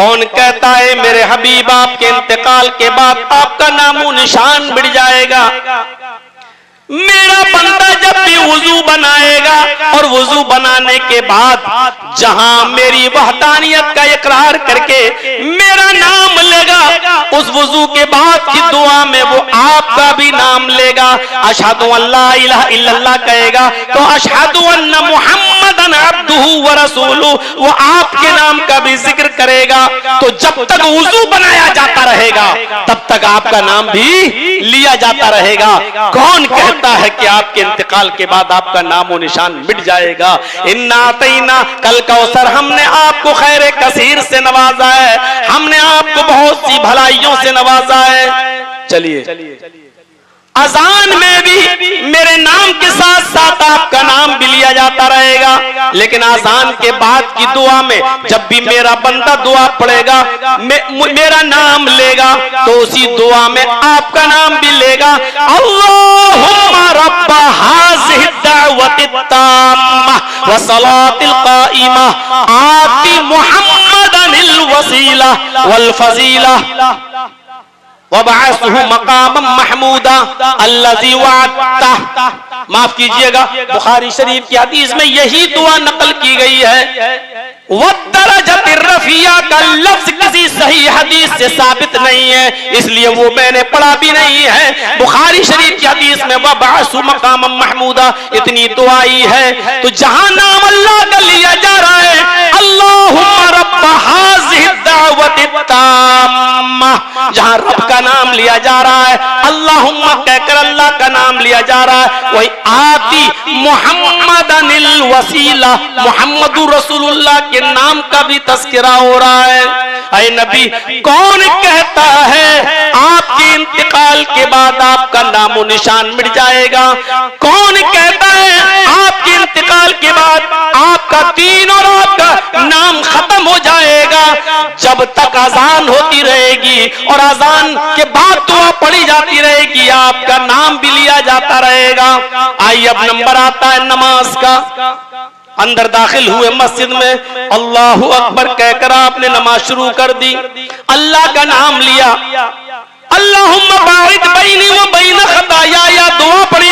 कौन कहता है मेरे हबीब आपके इंतकाल के बाद आपका नामो निशान मिट जाएगा? मेरा बंदा जब भी वुजू बनाएगा और वुजू बनाने के बाद जहां मेरी वहदानियत का इकरार करके मेरा नाम लेगा, उस वुजू के बाद की दुआ में वो आपका भी नाम लेगा। अशहदु अल्ला इलाहा इल्लल्लाह कहेगा तो अशहदु अन्ना मुहम्मदन अब्दुहु व रसूलुहु, वो आपके नाम का भी जिक्र करेगा। तो जब तक वुजू बनाया जाता रहेगा तब तक आपका नाम भी लिया जाता रहेगा। कौन कहता है कि आपके इंतकाल के बाद आपका नामो निशान मिट जाएगा? इन्ना अतैना कल कौसर, हमने आपको खैर कसीर से नवाजा है, हमने आपको बहुत सी भलाइयों से नवाजा है। चलिए अजान में भी मेरे नाम के साथ साथ आपका नाम भी लिया जाता रहेगा, लेकिन अजान के बाद की दुआ में जब भी मेरा बंदा दुआ पढ़ेगा मेरा नाम लेगा तो उसी दुआ में आपका नाम भी लेगा। अल्लाहुम्मा रब्बा हाज़िहि दावति ताम्मा व सलातिल काइमा आति मुहम्मदनिल वसीला वल फजीला वबअसहु मकामम महमूदा अल्लज़ी वअदता। माफ कीजिएगा, बुखारी शरीफ की हदीस में यही दुआ नकल की गई है। वद्दरजतिर रफिया का लफ्ज किसी सही हदीस से साबित नहीं है, इसलिए वो मैंने पढ़ा भी नहीं है। बुखारी शरीफ की हदीस में वबअसहु मकामम महमूदा इतनी दुआई है। तो जहां नाम अल्लाह का लिया जा रहा है, अल्लाहुम्मा रब्बा हाज़िहि दावति ताम्मा, जहां रब का नाम लिया जा रहा है, अल्लाहुम्मा कहकर अल्लाह का नाम लिया जा रहा है, वही आती मुहम्मदनिल वसीला, मुहम्मदुर रसूलुल्लाह के नाम का भी तस्करा हो रहा है। ऐ नबी, कौन कहता है आपके इंतकाल के बाद आपका नामो निशान मिट जाएगा? कौन कहता है आपके इंतकाल के बाद आपका दीन और आपका नाम खत्म हो जाएगा? जब तक अजान होती रहेगी और अजान के बाद दुआ पढ़ी जाती रहेगी, आपका नाम भी लिया जाता रहेगा। आइए अब नंबर आता है नमाज का। अंदर दाखिल हुए मस्जिद में, अल्लाहु अकबर कहकर आपने नमाज शुरू कर दी, अल्लाह का नाम लिया, अल्लाहुम्मा बारिक बैनी व बैन खताया दुआ पढ़ी,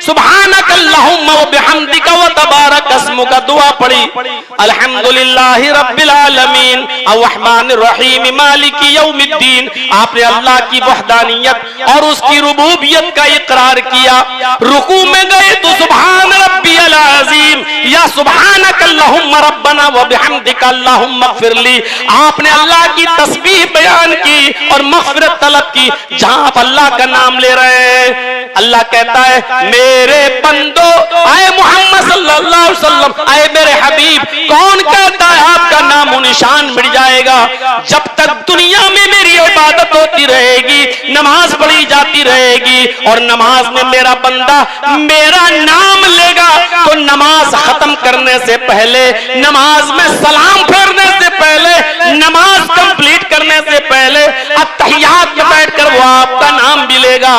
सुब्हानक अल्लाहुम्मा व बिहम्दिका व तबारक अस्मुका दुआ पढ़ी, अल्हम्दुलिल्लाहि रब्बिल आलमीन अर्रहमानिर रहीम मालिकी यौमिद्दीन। आपने अल्लाह की वहदानियत और उसकी रुबूबियत का इकरार किया। रुकू में गए तो सुब्हान रब्बियल अज़ीम या सुब्हानक अल्लाहुम्मा रब्बना व बिहम्दिका अल्लाहुम्मा इग़फिरली। आपने अल्लाह की तस्बीह बयान की और मग़फ़िरत तलब की। जहां आप अल्लाह का नाम ले रहे हैं, अल्लाह कहता है मेरे बंदो, आए मोहम्मद सल्लल्लाहु अलैहि वसल्लम, आए मेरे हबीब, कौन कहता है आपका नामो निशान मिट जाएगा? जब तक दुनिया में मेरी इबादत होती रहेगी, नमाज पढ़ी जाती रहेगी और नमाज में मेरा बंदा मेरा नाम लेगा, तो नमाज खत्म करने से पहले, नमाज में सलाम फेरने से पहले, नमाज कंप्लीट करने से पहले अत्तहियात में बैठकर वो आपका नाम भी लेगा।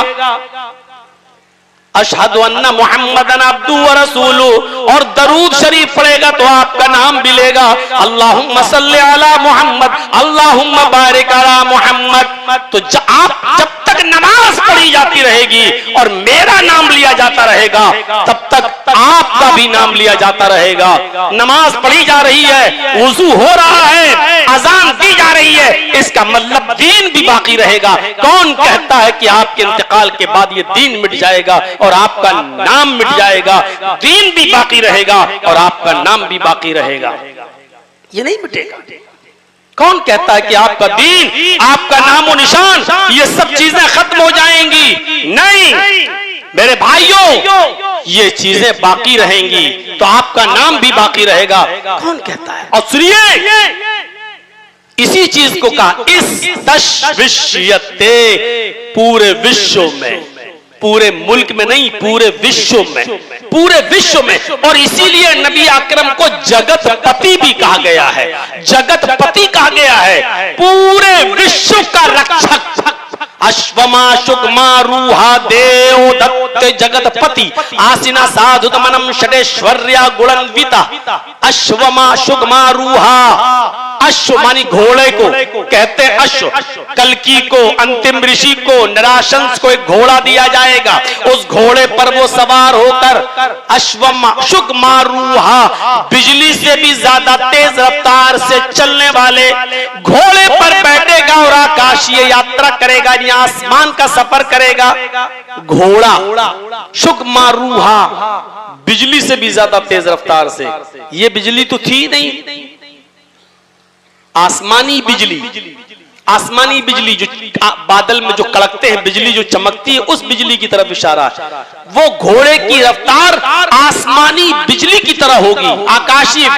अशहदु अन्ना मुहम्मदन अब्दुहु व रसूलुहु और दरूद शरीफ पढ़ेगा तो आपका नाम भी लेगा। अल्लाहुम्मा सल्ली अला मुहम्मद, अल्लाहुम्मा बारिक अला मुहम्मद। तो आप जब तक नमाज पढ़ी जाती रहेगी और मेरा नाम लिया जाता रहेगा, तब तक आपका भी नाम लिया जाता रहेगा। नमाज पढ़ी जा रही है, वुजू हो रहा है, अजान दी जा रही है, इसका मतलब दीन भी बाकी रहेगा। कौन कहता है कि आपके इंतकाल के बाद ये दीन मिट जाएगा और आपका नाम मिट जाएगा? दीन भी बाकी रहेगा और आपका नाम भी बाकी रहेगा, ये नहीं मिटेगा। कौन कहता है कि आपका दीन, आपका नामो निशान, ये सब चीजें खत्म हो जाएंगी? नहीं मेरे भाइयों, ये चीजें बाकी रहेंगी तो आपका नाम भी बाकी रहेगा। कौन कहता है? और सुनिए, इसी चीज को कहा इस तशविशियते, पूरे विश्व में, पूरे मुल्क में नहीं, पूरे विश्व में, पूरे विश्व में। और इसीलिए नबी अकरम को जगतपति भी कहा गया है, जगतपति कहा गया है, पूरे विश्व का रक्षक। अश्वमा शुकमा रूहा देव दत्त जगतपति आसिना साधुतमनम षडेश्वर्या गुणन्विता। अश्वमा शुकमा रूहा, अश्व मानी घोड़े को कहते हैं अश्व। कल्कि को, अंतिम ऋषि को, निराशंस को एक घोड़ा दिया जाएगा। उस घोड़े पर वो सवार होकर शुकमारूहा, बिजली से भी ज्यादा तेज रफ्तार से चलने वाले घोड़े पर बैठेगा और आकाशीय यात्रा करेगा, या आसमान का सफर करेगा। घोड़ा शुकमारूहा, बिजली से भी ज्यादा तेज रफ्तार से। ये बिजली तो थी नहीं, आसमानी बिजली। आसमानी बिजली जो बादल में जो कड़कते हैं, बिजली जो चमकती है, उस बिजली की तरफ इशारा। वो घोड़े की रफ्तार आसमानी बिजली की तरह होगी, आकाशीय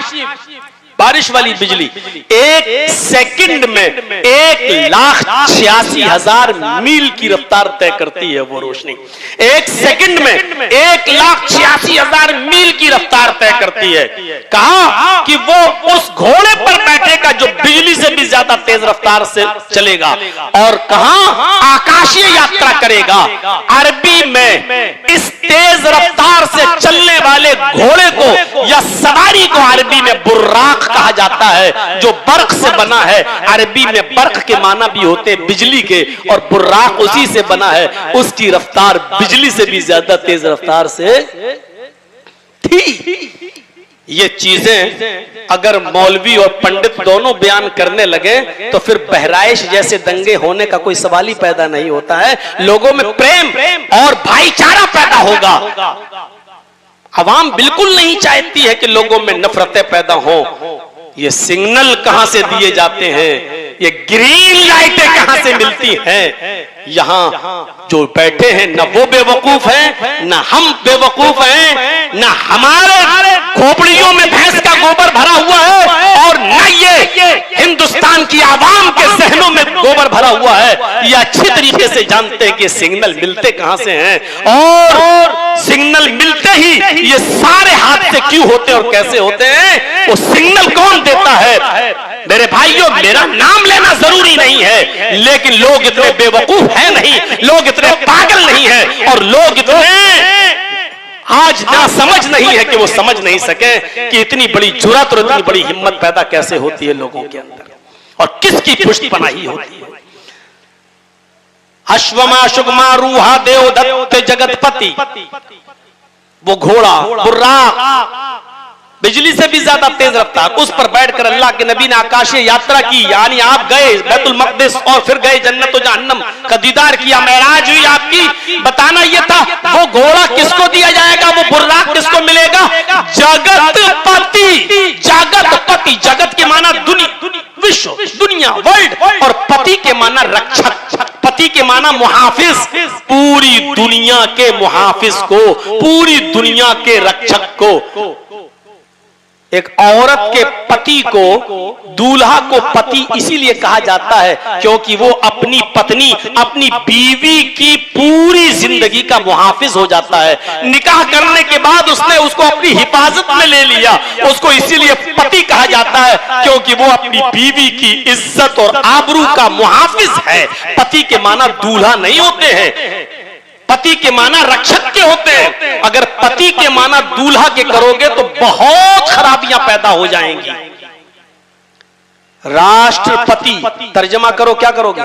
बारिश वाली बिजली। 1 सेकंड में 1,86,000 मील की रफ्तार तय करती है वो रोशनी। 1 सेकंड में 1,86,000 मील की रफ्तार तय करती है। कहा कि वो उस घोड़े पर बैठेगा जो बिजली से भी ज्यादा तेज रफ्तार से चलेगा, और कहा आकाशीय यात्रा करेगा। अरबी में इस तेज रफ्तार से चलने वाले घोड़े को या सवारी को अरबी में बुर्राक कहा जाता है, जो बर्क से बना है। अरबी में बर्क के माना भी होते हैं बिजली के, और बुर्राक उसी से बना है। उसकी रफ्तार बिजली से भी ज्यादा तेज रफ्तार से थी। ये चीजें अगर मौलवी और पंडित दोनों बयान करने लगे तो फिर बहराइश जैसे दंगे होने का कोई सवाल ही पैदा नहीं होता है। लोगों में प्रेम और भाईचारा पैदा होगा। अवाम बिल्कुल नहीं चाहती है कि लोगों में नफरतें पैदा हों। ये सिग्नल कहां से दिए जाते हैं, ये ग्रीन लाइटें कहां से मिलती हैं? यहां जो बैठे हैं न वो बेवकूफ हैं, न हम बेवकूफ हैं, न हमारे खोपड़ियों में भैंस का गोबर भरा हुआ है, और न ये हिंदुस्तान की आवाम के जहनों में गोबर भरा हुआ है। ये अच्छी तरीके से जानते हैं कि सिग्नल मिलते कहां से हैं, और सिग्नल मिलते ही ये सारे हादसे क्यों होते और कैसे होते हैं, वो सिग्नल कौन देता है? मेरे भाइयों, मेरा नाम लेना जरूरी नहीं है, लेकिन लोग इतने बेवकूफ है नहीं, लोग इतने पागल नहीं है, और लोग इतने आज ना समझ नहीं है कि वो समझ नहीं सके कि इतनी बड़ी जुर्रत और इतनी बड़ी हिम्मत पैदा कैसे होती है लोगों के अंदर, और किसकी पुष्टि पनाही होती है। अश्वमा शुगमा रूहा देवदत्त जगतपति, वो घोड़ा बुर्राक, बिजली से भी ज्यादा तेज रफ्तार, उस पर बैठकर अल्लाह के नबी ने आकाशीय यात्रा की। यानी आप गए बैतुल मक़दिस और फिर गए जन्नत और जहन्नम का दीदार किया, मेराज हुई आपकी। बताना यह था वो घोड़ा किसको दिया जाएगा, वो बुर्राक किसको मिलेगा? जगतपति। जगतपति, जगत के माना विश्व, दुनिया, वर्ल्ड, और पति के माना रक्षक, पति के माना मुहाफिज। पूरी दुनिया के मुहाफिज को, पूरी दुनिया के रक्षक को। एक औरत के पति को, दूल्हा को पति इसीलिए कहा जाता है क्योंकि वो अपनी पत्नी, अपनी बीवी की पूरी जिंदगी का मुहाफिज हो जाता है। निकाह करने के बाद उसने उसको अपनी हिफाजत में ले लिया, उसको इसीलिए पति कहा जाता है क्योंकि वो अपनी बीवी की इज्जत और आबरू का मुहाफिज है। पति के माना दूल्हा नहीं होते हैं, पति के माना रक्षक के होते हैं। अगर पति के माना दूल्हा के करोगे तो बहुत खराबियां पैदा हो जाएंगी। राष्ट्रपति, तर्जमा करो, क्या करोगे?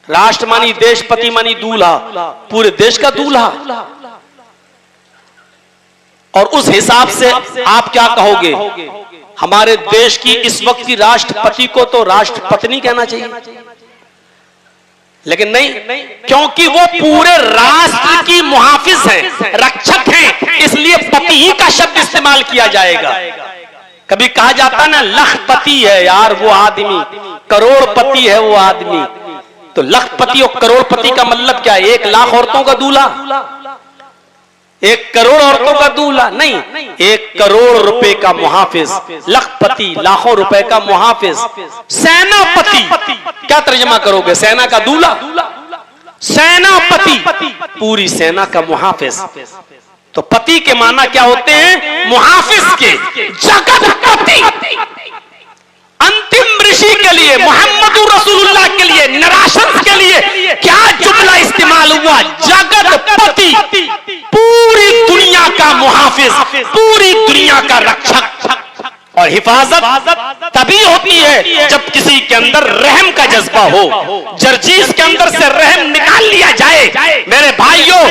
राष्ट्र मानी देश, पति मानी दूल्हा, पूरे देश का दूल्हा। और उस हिसाब से आप क्या कहोगे? हमारे देश की इस वक्त की राष्ट्रपति को तो राष्ट्रपत्नी कहना चाहिए, लेकिन नहीं, क्योंकि वो पूरे राष्ट्र की मुहाफिज हैं, रक्षक हैं, इसलिए पति ही का शब्द इस्तेमाल किया जाएगा। कभी कहा जाता ना लखपति है यार वो आदमी, करोड़पति है वो आदमी। तो लखपति और करोड़पति का मतलब क्या है? 1 लाख औरतों का दूल्हा, 1 करोड़ औरतों का दूल्हा नहीं, 1 करोड़ रुपए का मुहाफिज। लखपति, लाखों रुपए का मुहाफिज। सेनापति, क्या तर्जमा करोगे? सेना का दूल्हा, सेनापति, पूरी सेना का मुहाफिज। तो पति के माना क्या होते हैं? मुहाफिज के। जगतपति, अंतिम ऋषि के लिए, मोहम्मदुर रसूलुल्लाह के लिए, निराशंस के लिए क्या जुमला इस्तेमाल हुआ? जगतपति, पूरी दुनिया का मुहाफिज, पूरी दुनिया का रक्षक। और हिफाजत तभी होती है जब किसी के अंदर रहम का जज्बा हो। जर्जीस के अंदर से रहम निकाल लिया जाए, मेरे भाइयों,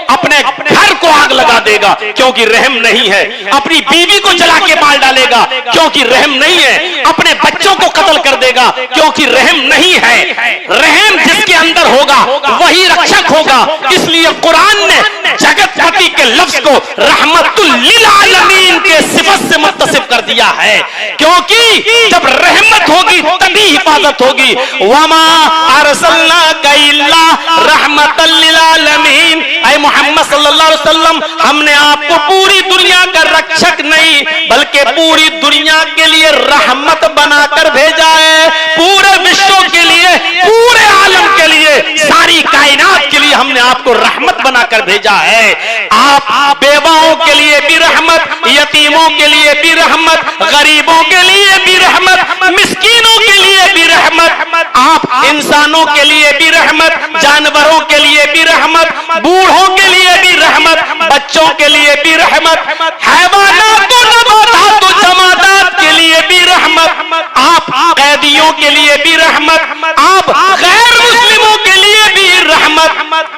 अपने घर को आग लगा देगा क्योंकि रहम नहीं है। अपनी बीवी को जला के मार डालेगा क्योंकि रहम नहीं है। अपने बच्चों को कत्ल कर देगा क्योंकि रहम नहीं है। रहम जिसके अंदर होगा वही रक्षक होगा। इसलिए कुरान ने जगतपति के लफ्ज को रहमतुल लिल आलमीन के सिफत से मुत्तसिफ कर दिया है, क्योंकि जब रहमत होगी तभी हिफाजत होगी। वमा अरसलनाका इल्ला रहमतल लिल आलमीन, ऐ मोहम्मद सल्लल्लाहु अलैहि वसल्लम, हमने आपको पूरी दुनिया का रक्षक नहीं बल्कि पूरी दुनिया के लिए रहमत बनाकर भेजा है। पूरे विश्व के लिए, पूरे आलम के लिए, सारी कायनात के लिए हमने आपको रहमत बनाकर भेजा है। आप बेवाओं के लिए भी रहमत, यतीमों के लिए भी रहमत, गरीबों के लिए भी रहमत, मिस्कीनों के लिए भी रहमत, आप इंसानों के लिए भी रहमत, जानवरों के लिए भी रहमत, बूढ़ों के लिए भी रहमत, बच्चों के लिए भी रहमत, हैवानात और नबातात और जमादात के लिए भी रहमत, आप कैदियों के लिए भी रहमत, आप गैर मुस्लिमों के लिए भी रहमत।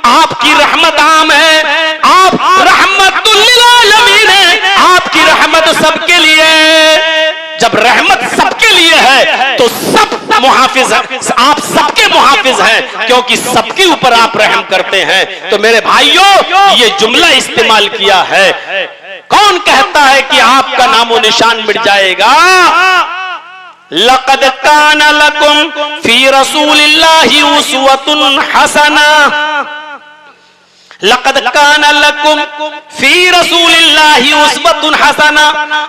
आपकी रहमत आम है, आप रहमतुल लिल आलमीन है, आपकी रहमत सबके लिए है। जब रहमत सबके लिए है तो सब मुहाफिज है, आप सबके मुहाफिज हैं क्योंकि सबके ऊपर आप रहम करते हैं। तो मेरे भाइयों, ये जुमला इस्तेमाल किया है। कौन कहता है कि आपका नामो निशान मिट जाएगा? लक़द कान लकुम फी रसूलिल्लाहि उस्वतुन हसना, लक़द कान लकुम फी रसूलिल्लाहि उस्वतुन हसना।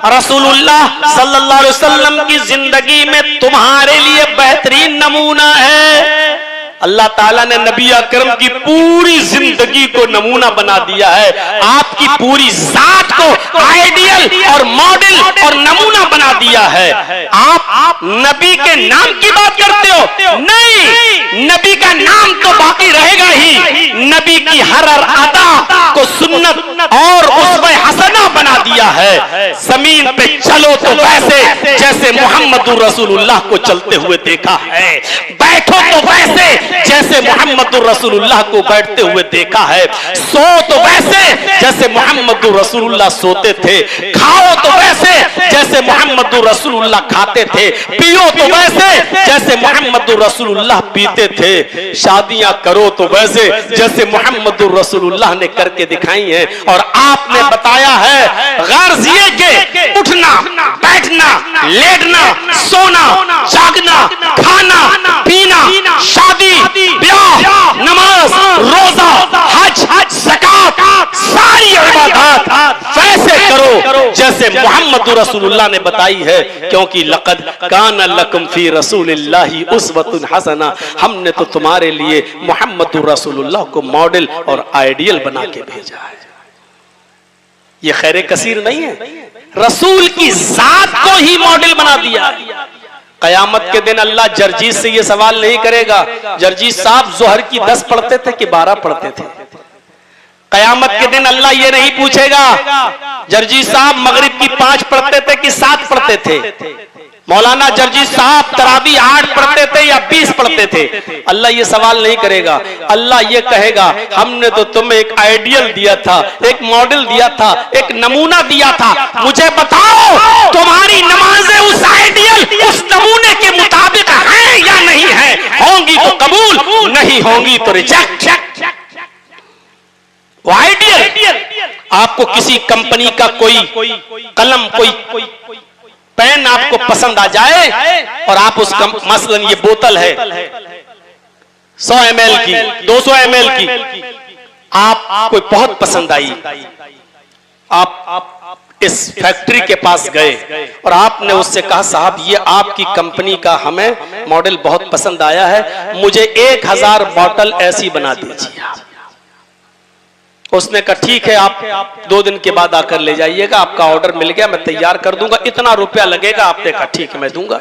रसूलुल्लाह सल्लल्लाहु अलैहि वसल्लम की जिंदगी में तुम्हारे लिए बेहतरीन नमूना है। अल्लाह ताला ने नबी अकरम की पूरी जिंदगी को नमूना बना दिया है। आपकी पूरी जात को आइडियल और मॉडल और नमूना बना दिया है। आप नबी के नाम की बात करते हो? नहीं, नबी का नाम तो बाकी रहेगा ही। नबी की हर अदा को सुन्नत और उसवे हसना बना दिया है। जमीन पे चलो तो वैसे जैसे मोहम्मदुर रसूलुल्लाह को चलते हुए देखा है, बैठो तो वैसे जैसे मोहम्मदुर रसूलुल्लाह को बैठते हुए देखा है, सो तो वैसे जैसे मोहम्मदुर रसूलुल्लाह सोते थे, खाओ तो वैसे जैसे मोहम्मदुर रसूलुल्लाह खाते थे, पियो तो वैसे जैसे मोहम्मदुर रसूलुल्लाह पीते थे, शादियां करो तो वैसे जैसे मोहम्मदुर रसूलुल्लाह ने करके दिखाई है। और आपने बताया है गर्ज ये के उठना, बैठना, लेटना, सोना, जागना, खाना, पीना, शादी, ब्याह, नमाज, रोजा, हज, ज़कात, सारी इबादत वैसे करो जैसे मोहम्मदुर रसूलुल्लाह ने बताई है, क्योंकि लक़द कान लकुम फी रसूलिल्लाहि उस्वतुन हसना, हमने तो तुम्हारे लिए मोहम्मदुर रसूलुल्लाह को मॉडल और आइडियल बना के भेजा है। ये खैर कसीर नहीं है, रसूल की जात को ही मॉडल बना दिया। कयामत के दिन अल्लाह जर्जीस से ये सवाल नहीं करेगा, जर्जीस साहब जोहर की 10 पढ़ते थे कि 12 पढ़ते थे। कयामत के दिन अल्लाह ये नहीं पूछेगा जर्जीस साहब मगरिब की 5 पढ़ते थे कि 7 पढ़ते थे, मौलाना जर्जीस साहब तरावी 8 पढ़ते थे या 20 पढ़ते थे। अल्लाह ये सवाल नहीं करेगा। अल्लाह ये कहेगा हमने तो तुम्हें एक आइडियल दिया था, एक मॉडल दिया था, एक नमूना दिया था, मुझे बताओ तुम्हारी नमाजें उस आइडियल, उस नमूने के मुताबिक हैं या नहीं है? होंगी तो कबूल, नहीं होंगी तो रिजेक्ट। वो आइडियल, आपको किसी कंपनी का कोई कलम, कोई पेन आपको पसंद आ जाए और आप उस मसलन ये बोतल है 100 ml की, 200 ml की, आप कोई बहुत पसंद आई, आप इस फैक्ट्री के पास गए और आपने उससे कहा साहब ये आपकी कंपनी का हमें मॉडल बहुत पसंद आया है, मुझे 1000 बॉटल ऐसी बना दीजिए। उसने कहा ठीक है, आप 2 दिन के बाद आकर ले जाइएगा, आपका ऑर्डर मिल गया, मैं तैयार कर दूंगा, इतना रुपया लगेगा। आपने कहा ठीक है मैं दूंगा।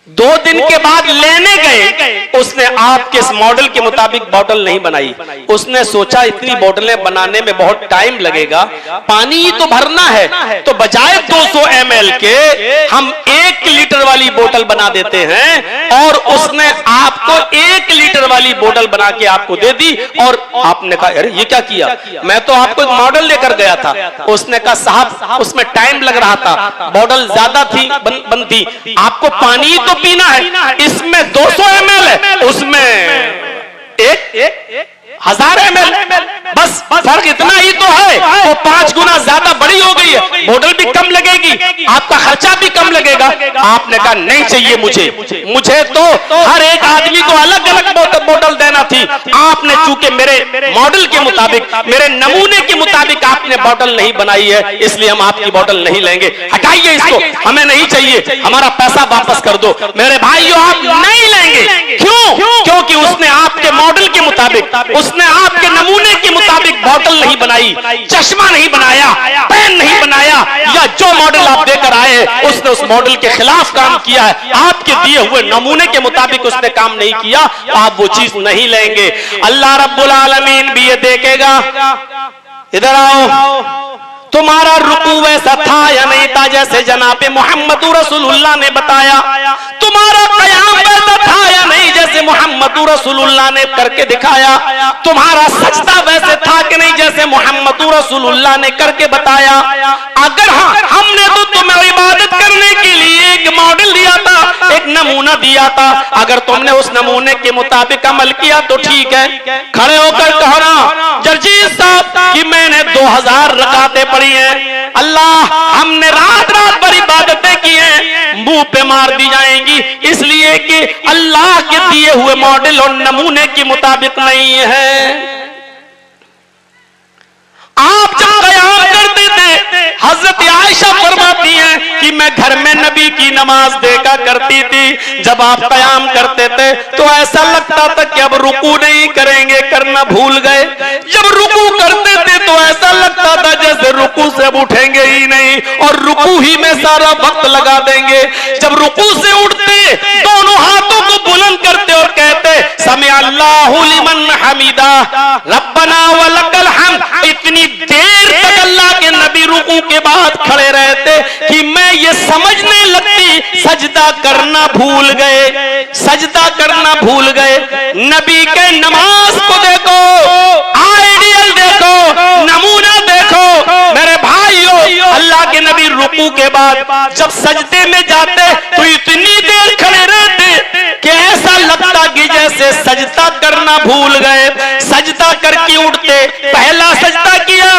2 दिन के बाद लेने गए, उसने आपके इस मॉडल के मुताबिक बोतल नहीं बनाई। उसने सोचा इतनी बोतलें बनाने में बहुत टाइम लगेगा, पानी ही तो भरना है, तो बजाय 200 ml के हम 1 लीटर वाली बोतल बना देते हैं। और उसने आपको 1 लीटर वाली बोतल बना के आपको दे दी। और आपने कहा अरे ये क्या किया, मैं तो आपको एक मॉडल लेकर गया था। उसने कहा साहब उसमें टाइम लग रहा था, बोतल ज्यादा थी बनती, आपको पानी तो पीना है, इसमें 200 ml है, उसमें एक 1000 ml, बस फर्क इतना ही तो है। वो 5 गुना ज्यादा बड़ी हो गई है, बोतल भी कम लगेगी, आपका खर्चा भी कम लगेगा। आपने कहा नहीं चाहिए मुझे तो हर एक आदमी को अलग अलग बोतल देना थी। आपने चूंकि मेरे मॉडल के मुताबिक, मेरे नमूने के मुताबिक आपने बोतल नहीं बनाई है, इसलिए हम आपकी बोतल नहीं लेंगे, हटाइए इसको, हमें नहीं चाहिए, हमारा पैसा वापस कर दो। मेरे भाइयों आप नहीं लेंगे, क्यों? क्योंकि उसने आपके मॉडल के मुताबिक, उसने आपके नमूने के मुताबिक बोतल नहीं बनाई, चश्मा नहीं बनाया, पेन नहीं बनाया, या जो मॉडल आप देकर आए उसने उस मॉडल के खिलाफ काम किया है, आपके दिए हुए नमूने के मुताबिक उसने काम नहीं किया, तो आप वो चीज नहीं लेंगे। अल्लाह रब्बुल आलमीन भी ये देखेगा। इधर आओ, तुम्हारा रुकू वैसा था या नहीं था जैसे जनाबे मोहम्मद रसूलुल्लाह ने बताया? तुम्हारा कयाम वैसा था या नहीं जैसे मोहम्मद रसूलुल्लाह ने करके दिखाया? तुम्हारा सजदा वैसे था कि नहीं जैसे मोहम्मद रसूलुल्लाह ने करके बताया? अगर हाँ, हमने तो तुम्हें इबादत करने के लिए एक मॉडल दिया था, एक नमूना दिया था, अगर तुमने उस नमूने के मुताबिक अमल किया तो ठीक है। खड़े होकर कहो ना जर्जीस साहब कि मैंने 2000 रकातें पढ़ी हैं, अल्लाह हमने रात रात भर इबादतें की हैं, मुंह पे मार दी जाएंगी, इसलिए कि अल्लाह के दिए हुए मॉडल और नमूने के मुताबिक नहीं है। आप जब कयाम करते थे, हजरत आयशा फरमाती हैं कि मैं घर में नबी की नमाज देखा करती थी, जब आप कयाम करते थे तो ऐसा लगता था कि अब रुकू नहीं करेंगे, करना भूल गए। जब रुकू करते थे तो ऐसा लगता था जैसे रुकू से अब उठेंगे ही नहीं और रुकू ही में सारा वक्त लगा देंगे। जब रुकू से उठते दोनों हाथों को बुलंद करते और कहते समी अल्लाहु लिमन हमीदा रब्बना वलकल हम्द, इतनी देर तक अल्लाह के नबी रुकू के बाद खड़े रहते कि मैं ये समझने लगती सजदा करना भूल गए, सजदा करना भूल गए। नबी के नमाज को देखो, आइडियल देखो, नमूना देखो मेरे भाइयों। अल्लाह के नबी रुकू के बाद जब सजदे में जाते तो इतनी देर खड़े रहते कि ऐसा लगता कि जैसे सजदा करना भूल गए। सजदा करके उठते, पहला सजदा किया,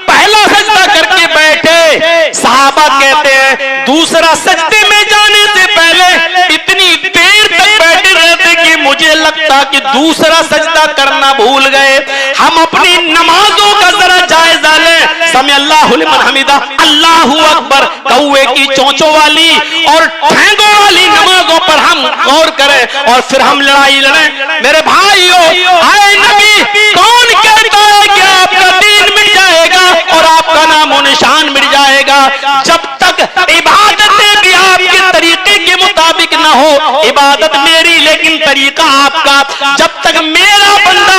पहला सजदा करके बैठे। सहाबा कहते हैं दूसरा सजदे में जाने से पहले इतनी देर तक बैठे रहते कि मुझे लगता कि दूसरा सजदा करना भूल गए। हम अपनी नमाजों का जरा जायजा लें। समी अल्लाहु लिमन हमीदा, अल्लाहु अकबर, कौवे की चोंचों वाली और ठेंगों वाली नमाजों पर हम गौर करें और फिर हम लड़ाई लड़ें। मेरे भाइयों, आए नबी कौन कहता है कि आपका दीन मिट जाएगा और आपका नामो निशान मिट जाएगा? जब तक इबादतें भी आपके तरीके के मुताबिक ना हो, इबादत मेरी लेकिन तरीका आपका, जब तक मेरा बंदा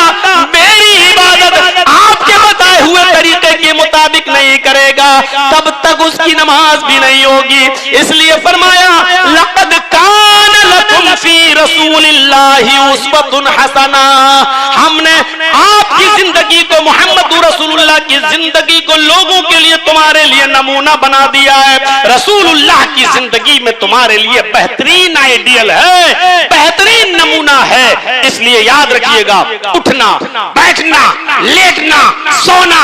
मेरी इबादत आपके बताए हुए तरीके के मुताबिक नहीं करेगा तब तक उसकी नमाज भी नहीं होगी। इसलिए फरमाया लक़द कान लकुम फी रसूलिल्लाहि उस्वतुन हसना, हमने आपकी जिंदगी को, मोहम्मद रसूलुल्लाह की जिंदगी को लोगों के लिए तुम्हारे लिए नमूना बना दिया है। रसूलुल्लाह की जिंदगी में तुम्हारे लिए बेहतरीन आइडियल है, बेहतरीन नमूना है। इसलिए याद रखिएगा, उठना, बैठना, लेटना, सोना,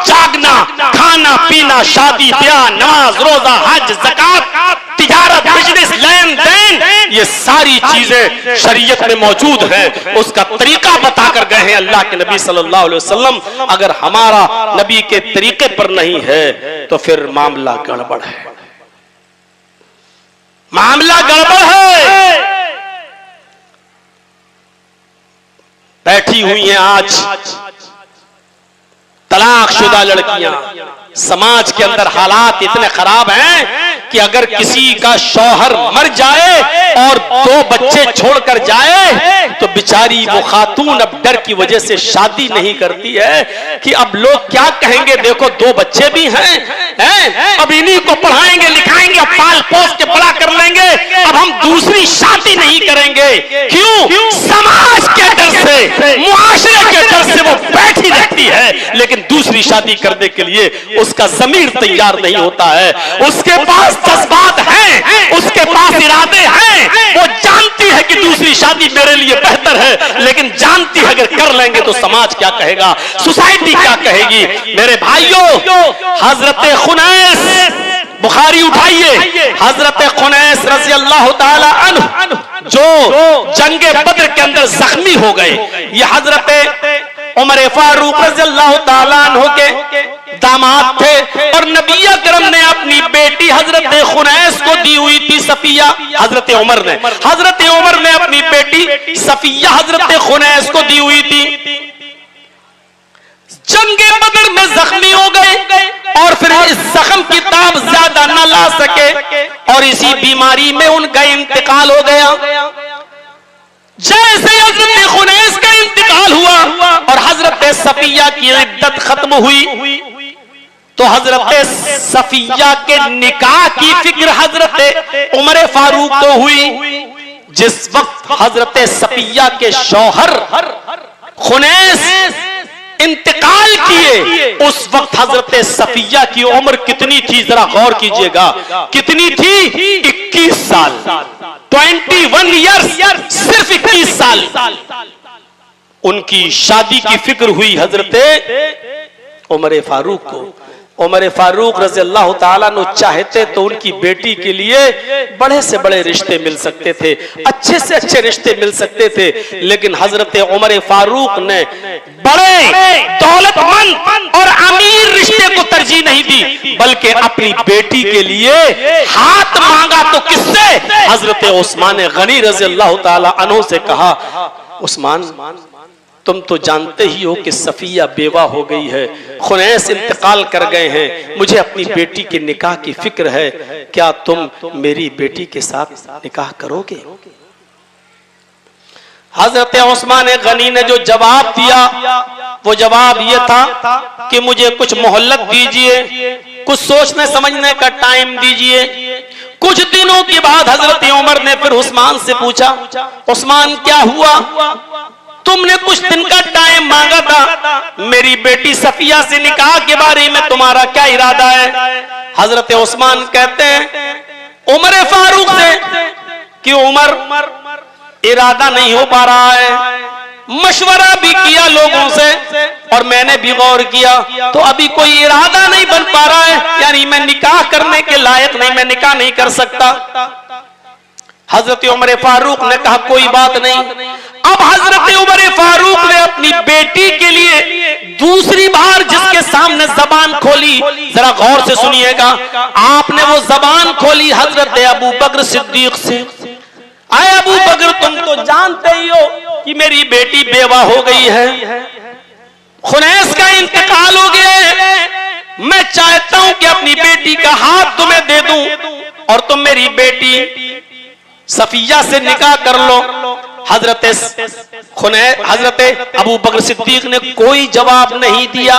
जागना, खाना पीना, शादी ब्याह, नमाज रोजा, हज, ज़कात, तिजारत, बिजनेस, लेन देन, ये सारी चीजें शरीयत में मौजूद हैं। उसका तरीका बताकर गए हैं अल्लाह के नबी सल्लल्लाहु अलैहि वसल्लम। अगर हमारा नबी के तरीके पर नहीं है तो फिर मामला गड़बड़ है, मामला गड़बड़ है। बैठी हुई हैं आज तलाकशुदा लड़कियां, समाज के अंदर हालात इतने खराब हैं कि अगर किसी का शौहर मर जाए और 2 बच्चे छोड़कर जाए तो बेचारी वो खातून अब डर की वजह से शादी नहीं करती है कि अब लोग क्या कहेंगे, देखो 2 बच्चे भी हैं, अब इन्हीं को पढ़ाएंगे लिखाएंगे, अब पाल पोस के बड़ा कर लेंगे, अब हम दूसरी शादी नहीं करेंगे। क्यों? समाज के डर से, मुआशरे के डर से वो बैठी रहती है, लेकिन दूसरी शादी करने के लिए उसका ज़मीर तैयार नहीं होता है। उसके पास जज्बात हैं, उसके पास इरादे हैं, वो जानती है कि दूसरी शादी मेरे लिए बेहतर है, लेकिन जानती है अगर कर लेंगे तो समाज क्या कहेगा, सोसाइटी क्या कहेगी। मेरे भाइयों, हजरत खुनैस, बुखारी उठाइए, हजरत खुनैस रज़ी अल्लाह ताला अन्हु जो जंगे बद्र के अंदर जख्मी हो गए, ये हजरत उमर फारूक रज़ी अल्लाह ताला अन्हु के दामाद थे और नबी अकरम ने अपनी बेटी हजरत खुनैस को दी हुई थी सफिया। हजरत उमर ने अपनी बेटी सफिया हजरत खुनैस को दी हुई थी। जंगे बदर में जख्मी हो गए और फिर इस जख्म की ताब ज्यादा न ला सके और इसी बीमारी में उनका इंतकाल हो गया। जैसे हजरत खुनैस का इंतकाल हुआ और हजरत सफिया की इद्दत खत्म हुई तो हजरत सफिया के निकाह की फिक्र हजरत उमर फारूक को हुई। जिस वक्त हजरत सफिया के शौहर खुनैस इंतकाल किए, उस वक्त हजरत सफिया की उम्र कितनी थी, जरा गौर कीजिएगा, कितनी थी? 21 साल, 21 ईयर्स, सिर्फ 21 साल। उनकी शादी की फिक्र हुई हजरत उमर फारूक को। उमर फारूक रज़ी अल्लाह ताला अन्हु चाहते तो उनकी बेटी के लिए बड़े से बड़े रिश्ते मिल सकते थे, अच्छे से अच्छे रिश्ते मिल सकते थे, लेकिन हजरत उमर फारूक ने बड़े दौलतमंद और अमीर रिश्ते को तरजीह नहीं दी, बल्कि अपनी बेटी के लिए हाथ मांगा तो किससे? हजरत उस्मान गनी रज़ी अल्लाह ताला अन्हु से कहा, उस्मान तुम तो जानते ही हो कि सफिया बेवा हो गई है, खुनैस इंतकाल कर गए हैं, मुझे अपनी बेटी के निकाह की फिक्र है, क्या तुम मेरी बेटी के साथ निकाह करोगे? हजरत उस्मान गनी ने जो जवाब दिया वो जवाब ये था कि मुझे कुछ मोहल्लत दीजिए, कुछ सोचने समझने का टाइम दीजिए। कुछ दिनों के बाद हजरत उमर ने फिर उस्मान से पूछा, उस्मान क्या हुआ, तुमने कुछ दिन का टाइम मांगा था, मेरी बेटी सफिया से निकाह के बारे में तुम्हारा क्या इरादा है? हजरत उस्मान कहते हैं उमर फारूक से कि उमर इरादा नहीं हो पा रहा है, मशवरा भी किया लोगों से और मैंने भी गौर किया तो अभी कोई इरादा नहीं बन पा रहा है, यानी मैं निकाह करने के लायक नहीं, मैं निकाह नहीं कर सकता। हजरत उमर फारूक ने कहा कोई बात नहीं। अब हजरत उमर फारूक ने अपनी बेटी के लिए दूसरी बार जिसके सामने जबान खोली, जरा गौर से सुनिएगा, आपने वो जबान खोली हजरत अबू बकर सिद्दीक से। आए अबू बकर, तुम तो जानते ही हो कि मेरी बेटी बेवा हो गई है, खुनैस का इंतकाल हो गया है, मैं चाहता हूं कि अपनी बेटी का हाथ तुम्हें दे दूं और तुम मेरी बेटी सफिया से निकाह कर लो। हजरत अबू बकर सिद्दीक ने कोई जवाब नहीं दिया।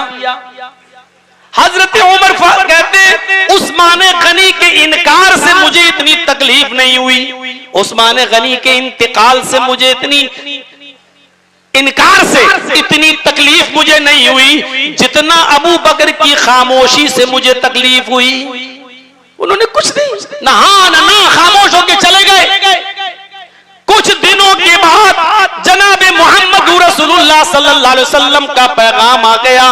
हजरत उमर कहते उस्मान गनी के इनकार से मुझे इतनी तकलीफ नहीं हुई, उस्मान गनी के इंतकाल से मुझे इनकार से इतनी तकलीफ मुझे नहीं हुई जितना अबू बकर की खामोशी से मुझे तकलीफ हुई। उन्होंने कुछ नहीं, ना हाँ ना ना, खामोश होकर चले गए। कुछ दिनों के बाद जनाब मोहम्मद रसूलुल्लाह सल्लल्लाहु अलैहि वसल्लम का पैगाम आ गया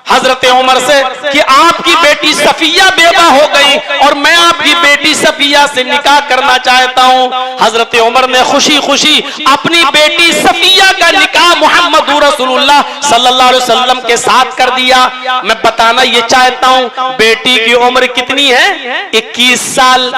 हजरत उमर से कि आपकी बेटी सफिया बेवा हो गई और मैं आपकी बेटी सफिया से निकाह करना चाहता हूं। हजरत उमर ने खुशी खुशी अपनी बेटी सफिया का निकाह मोहम्मद रसूलुल्लाह सल्लल्लाहु अलैहि वसल्लम के साथ कर दिया। मैं बताना ये चाहता हूं, बेटी की उम्र कितनी है? 21 साल।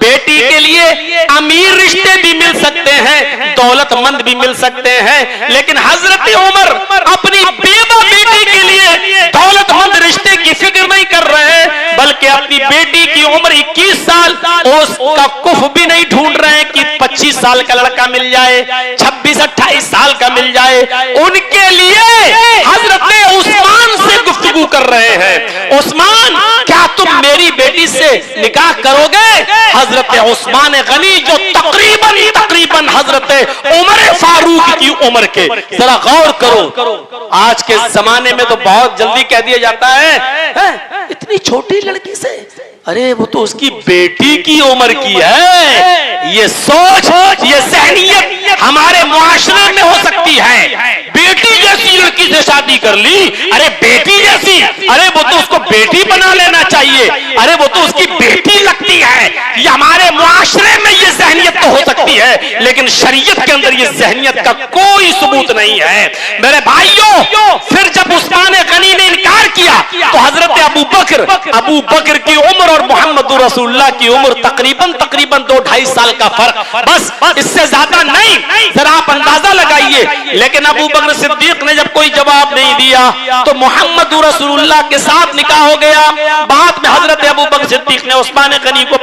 बेटी के लिए अमीर रिश्ते भी मिल सकते हैं, दौलतमंद भी मिल सकते हैं, लेकिन हजरत उमर अपनी बेवा बेटी के लिए दौलतमंद रिश्ते की फिक्र नहीं कर रहे, बल्कि बल्कि अपनी बेटी की उम्र 21 साल, उसका कुफ भी नहीं ढूंढ रहे हैं कि 25 साल का लड़का मिल जाए, 26-28 साल का मिल जाए। उनके लिए हजरत उस्मान से गुफ्तगू कर रहे हैं। उस्मान, क्या तुम मेरी बेटी से निकाह करोगे? हजरत उस्मान गनी जो तकरीबन हजरत उमर फारूक की उम्र के, जरा गौर करो। आज के जमाने में तो बहुत जल्दी कह दिया जाता है इतनी छोटी लड़की से, अरे वो तो उसकी बेटी की उम्र की है। ये सोच, ये ज़हनियत हमारे मुआशरे में हो सकती है। बेटी जैसी लड़की से शादी कर ली, अरे बेटी जैसी, अरे वो तो उसको बेटी बना लेना चाहिए, अरे वो तो उसकी बेटी लगती है। ये हमारे मुआशरे में ये ज़हनियत तो हो सकती है, लेकिन शरीयत के अंदर ये ज़हनियत का कोई सबूत नहीं है। मेरे भाइयों, फिर जब उस्मान गनी ने इनकार किया तो हजरत अबू बकर की उम्र और मोहम्मद रसूलुल्लाह की उम्र तकरीबन 2-2.5 साल का फर्क, बस इससे ज्यादा नहीं। जरा आप अंदाजा लगाइए। लेकिन अबू बकर सिद्दीक ने जब कोई जवाब नहीं दिया तो मोहम्मद रसूलुल्लाह के साथ निकाह हो गया। बाद में हजरत अबू बकर सिद्दीक ने उस्मान गनी को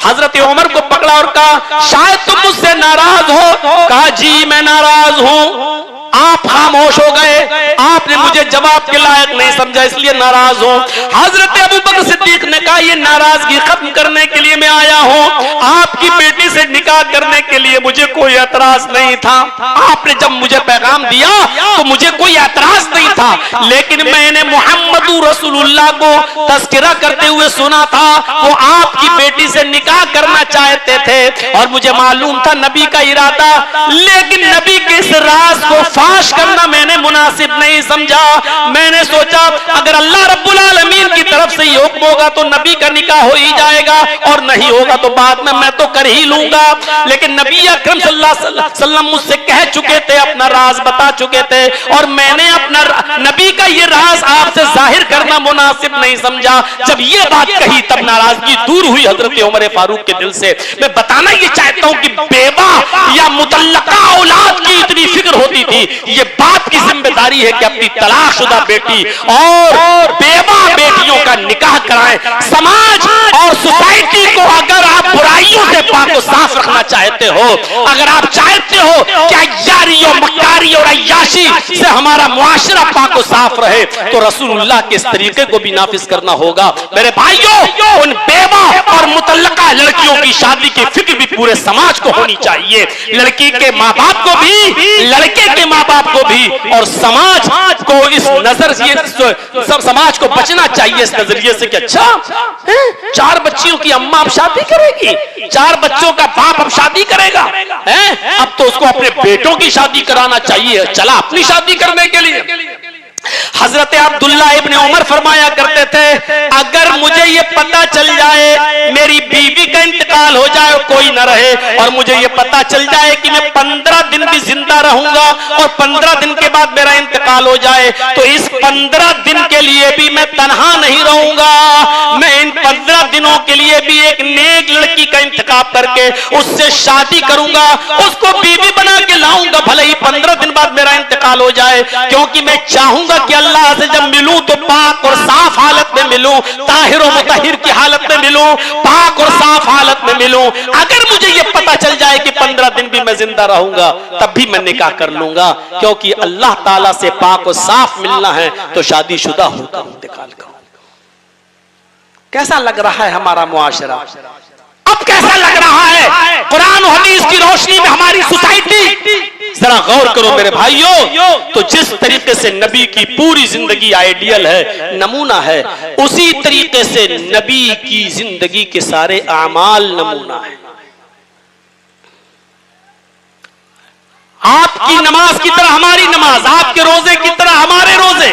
हजरत उमर को पकड़ा और कहा, शायद तुम मुझसे नाराज हो। कहा, जी मैं नाराज हूं। आप खामोश हो गए, आपने मुझे जवाब के लायक नहीं समझा, इसलिए नाराज हूं। हजरत अबू बकर सिद्दीक ने कहा, ये नाराजगी खत्म करने के लिए मैं आया हूं, आपकी बेटी से निकाह करने के लिए मुझे कोई एतराज नहीं था। आपने जब मुझे पैगाम दिया तो मुझे कोई एतराज नहीं था, लेकिन मैंने मोहम्मद रसूलुल्लाह को तज़किरा करते हुए सुना था, वो आपकी बेटी से निकाह करना चाहते थे और मुझे मालूम था नबी का इरादा, लेकिन नबी के इस राज को फाश करना मैंने मुनासिब नहीं समझा। मैंने सोचा अगर अल्लाह रब्बुल आलमीन की तरफ से ये हुक्म होगा तो नबी का निकाह हो ही जाएगा, और नहीं होगा तो बाद में मैं तो कर ही लूंगा। लेकिन नबी अकरम सल्लल्लाहु अलैहि वसल्लम मुझसे कह चुके थे, अपना राज बता चुके थे, और मैंने अपना नबी का ये राज आपसे जाहिर करना मुनासिब नहीं समझा। जब ये बात कही तब नाराजगी दूर हुई हजरत उमर फारूक के दिल से। मैं बताना ये चाहता हूं कि बेवा या मुतल्लका औलाद की इतनी फिक्र होती थी, ये बाप की जिम्मेदारी है कि अपनी तलाकशुदा बेटी और बेवा बेटियों का निकाह कराएं। समाज और सोसाइटी को अगर आप बुराइयों से पाको साफ रखना चाहते हो, अगर आप चाहते हो कि अय्यारी और मक्कारी और अय्याशी से हमारा मुआशरा पाको साफ रहे, तो रसूलुल्लाह के इस तरीके को भी नाफिज करना होगा। मेरे भाइयों, उन बेवा और मुतल्लका लड़कियों की शादी की फिक्र भी पूरे समाज को होनी चाहिए। लड़की के माँ बाप को भी, लड़के के माँ बाप को भी, और समाज को इस नजर से, समाज को बचना चाहिए इस नजरिए से कि अच्छा 4 बच्चियों की अम्मा अब शादी करेगी, 4 बच्चों का बाप अब शादी करेगा, अब तो उसको अपने बेटों की शादी कराना चाहिए, चला अपनी शादी करने के लिए। हजरत अब्दुल्लाह इब्ने उमर फरमाया करते थे, अगर मुझे ये पता चल जाए मेरी बीवी का इंतकाल हो जाए और कोई न रहे, और मुझे ये पता चल जाए कि मैं 15 दिन भी जिंदा रहूंगा और 15 दिन के बाद मेरा इंतकाल हो जाए, तो इस 15 दिन के लिए भी मैं तन्हा नहीं रहूंगा। मैं इन 15 दिनों के लिए भी एक नेक लड़की का इंतखाब करके उससे शादी करूंगा, उसको बीवी बना के लाऊंगा, भले ही 15 दिन बाद मेरा इंतकाल हो जाए, क्योंकि मैं चाहूंगा कि अल्लाह से जब मिलूं तो पाक और साफ हालत में मिलूं, ताहिर और मुतहिर की हालत में मिलूं, पाक और साफ हालत में मिलूं। अगर मुझे ये पता चल जाए कि 15 दिन भी मैं जिंदा रहूंगा, तब भी मैं निकाह कर लूंगा, क्योंकि अल्लाह ताला से पाक और साफ मिलना है तो शादीशुदा होकर इंतकाल करो। कैसा लग रहा है हमारा मुआशरा? अब कैसा लग रहा है कुरान और हदीस की रोशनी में हमारी सोसाइटी? जरा गौर करो मेरे भाइयों। तो जिस तरीके से नबी की पूरी जिंदगी आइडियल है, नमूना है, उसी तरीके से नबी की जिंदगी के सारे आमाल नमूना है। आपकी नमाज की तरह हमारी नमाज, आपके रोजे की तरह हमारे रोजे,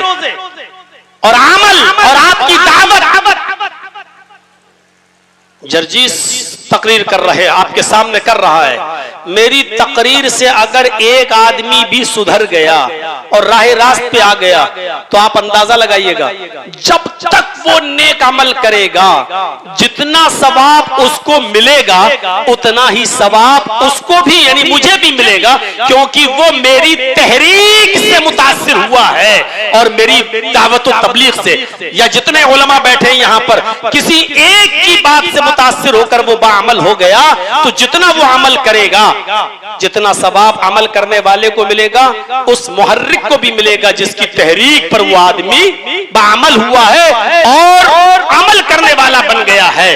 और अमल और आपकी दावत। जर्जीस तकरीर कर रहे, आपके सामने कर रहा है, मेरी तकरीर से अगर एक आदमी भी सुधर गया और राह रास्त पे आ गया तो आप अंदाजा लगाइएगा, जब तक वो नेक अमल करेगा जितना सवाब उसको मिलेगा उतना ही सवाब उसको भी यानी मुझे भी मिलेगा, क्योंकि वो मेरी तहरीक से मुतासिर हुआ है और मेरी दावत व तबलीग से। या जितने उलमा बैठे हैं यहाँ पर, किसी एक की बात से मुतासिर होकर वो बाअमल हो गया तो जितना वो अमल करेगा, जितना सवाब अमल करने वाले को मिलेगा उस मुहर्रिक को भी मिलेगा जिसकी तहरीक पर वो आदमी बाअमल हुआ है और अमल करने वाला बन गया है।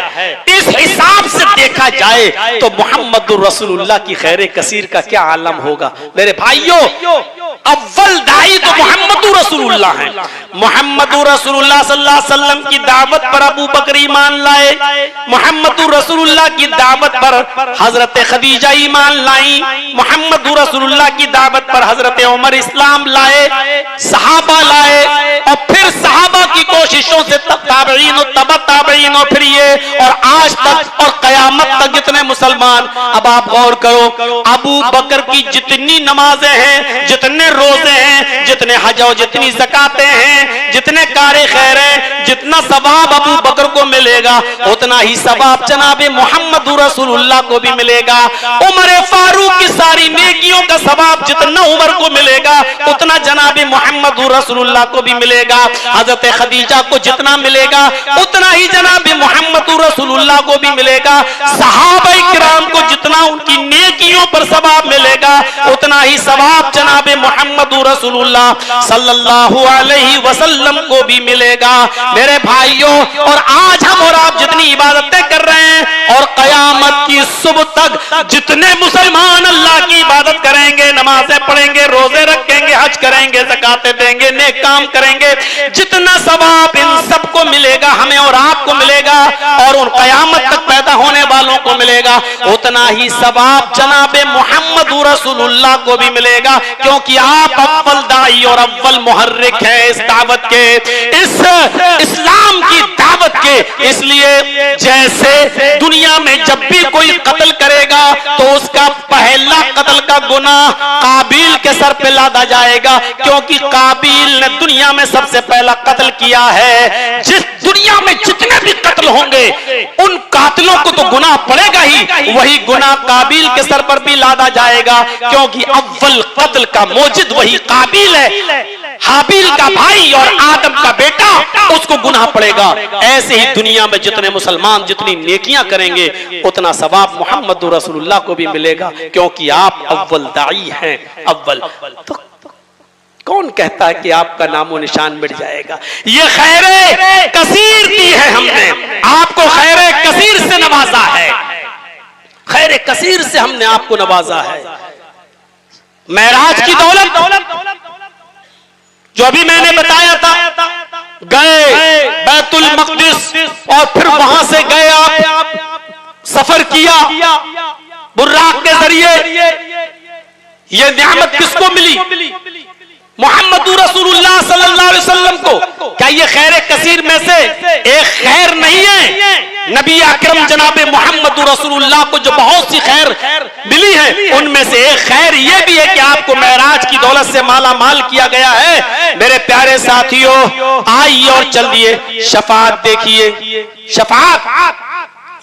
इस हिसाब से देखा जाए तो मोहम्मदुर रसूलुल्लाह की खैर कसीर का क्या आलम होगा। मेरे भाइयों, अव्वल दाई तो मोहम्मदुर रसूलुल्लाह है। मोहम्मदुर रसूलुल्लाह सल्लल्लाहु अलैहि वसल्लम की दावत पर अबू बकर ईमान लाए, मोहम्मदुर रसूलुल्लाह की दावत पर हजरत खदीजा ईमान लाई, मोहम्मदुर रसूलुल्लाह की दावत पर हजरत उमर इस्लाम लाए, सहाबा लाए और फिर सहाबा की कोशिशों से ताबईन और तबा ताबईन और फिर ये और आज तक और कयामत तक जितने मुसलमान। अब आप गौर करो, अबू बकर की जितनी नमाजें हैं, जितने रोजे हैं, जितने हज और जितनी ज़कातें हैं, जितने कारे खैर हैं, जितना सवाब अबू बकर को मिलेगा उतना ही सवाब जनाबे मोहम्मदुर रसूलुल्लाह को भी मिलेगा। उमर फारूक की सारी नेकियों का सवाब जितना उमर को मिलेगा उतना जनाबे मोहम्मदुर रसूलुल्लाह को भी मिलेगा। हजरत खदीजा को जितना मिलेगा उतना ही जनाबे मोहम्मदुर रसूलुल्लाह को भी मिलेगा। सहाबाए किराम को जितना उनकी नेकियों पर सवाब मिलेगा उतना ही सवाब जनाबे मोहम्मदुर रसूलुल्लाह सल्लल्लाहु अलैहि वसल्लम को भी मिलेगा। मेरे भाइयों, और आज हम और आप जितनी इबादतें कर रहे हैं और कयामत की सुबह तक जितने मुसलमान अल्लाह की इबादत करेंगे, नमाजें पढ़ेंगे, रोजे रखेंगे, हज करेंगे, ज़कातें देंगे, नेक काम करेंगे, जितना सवाब इन सबको मिलेगा, हमें और आपको मिलेगा और उन कयामत तक पैदा होने वालों को मिलेगा, उतना ही सवाब जनाबे मोहम्मदुर रसूलुल्लाह को भी मिलेगा, क्योंकि आप अव्वल दाई और अव्वल मुहर्रिक हैं इस दावत के, इस इस्लाम की दावत के। इसलिए जैसे दुनिया में जब भी कोई कत्ल करेगा तो उसका पहला कत्ल का गुनाह काबिल के सर पे लादा जाएगा, क्योंकि काबिल ने दुनिया में सबसे पहला कत्ल किया है। जिस दुनिया में जितने भी कत्ल होंगे उन कातिलों को तो गुनाह पड़ेगा ही, वही गुनाह काबिल के सर पर भी लादा जाएगा, क्योंकि अव्वल कत्ल का मौजिद वही काबिल है। हाबिल का भाई और आदम का बेटा, उसको गुनाह पड़ेगा। ऐसे ही दुनिया में जितने मुसलमान जितनी नेकियां करेंगे उतना सवाब मोहम्मदुर रसूलुल्लाह को भी मिलेगा, क्योंकि आप अव्वल दाई हैं। अव्वल तो कौन कहता है कि आपका नामो निशान मिट जाएगा। ये खैरे कसीर दी है हमने, आपको खैरे कसीर से नवाजा है, खैरे कसीर से हमने आपको नवाजा है। मेराज की दौलत जो अभी मैंने बताया था, गए बैतुल मक़दिस और फिर वहां से गए आप, सफर किया बुर्राक के जरिए। ये नियामत किसको मिली? मोहम्मदुर रसूलुल्लाह सल्लल्लाहु अलैहि वसल्लम को। क्या ये खैर कसीर में से एक खैर नहीं है? नबी अकरम जनाबे मोहम्मदुर रसूलुल्लाह को जो बहुत सी खैर मिली है उनमें से एक खैर ये भी है कि आपको मेराज की दौलत से माला माल किया गया है। मेरे प्यारे साथियों, आइए और चलिए शफाअत देखिए। शफाअत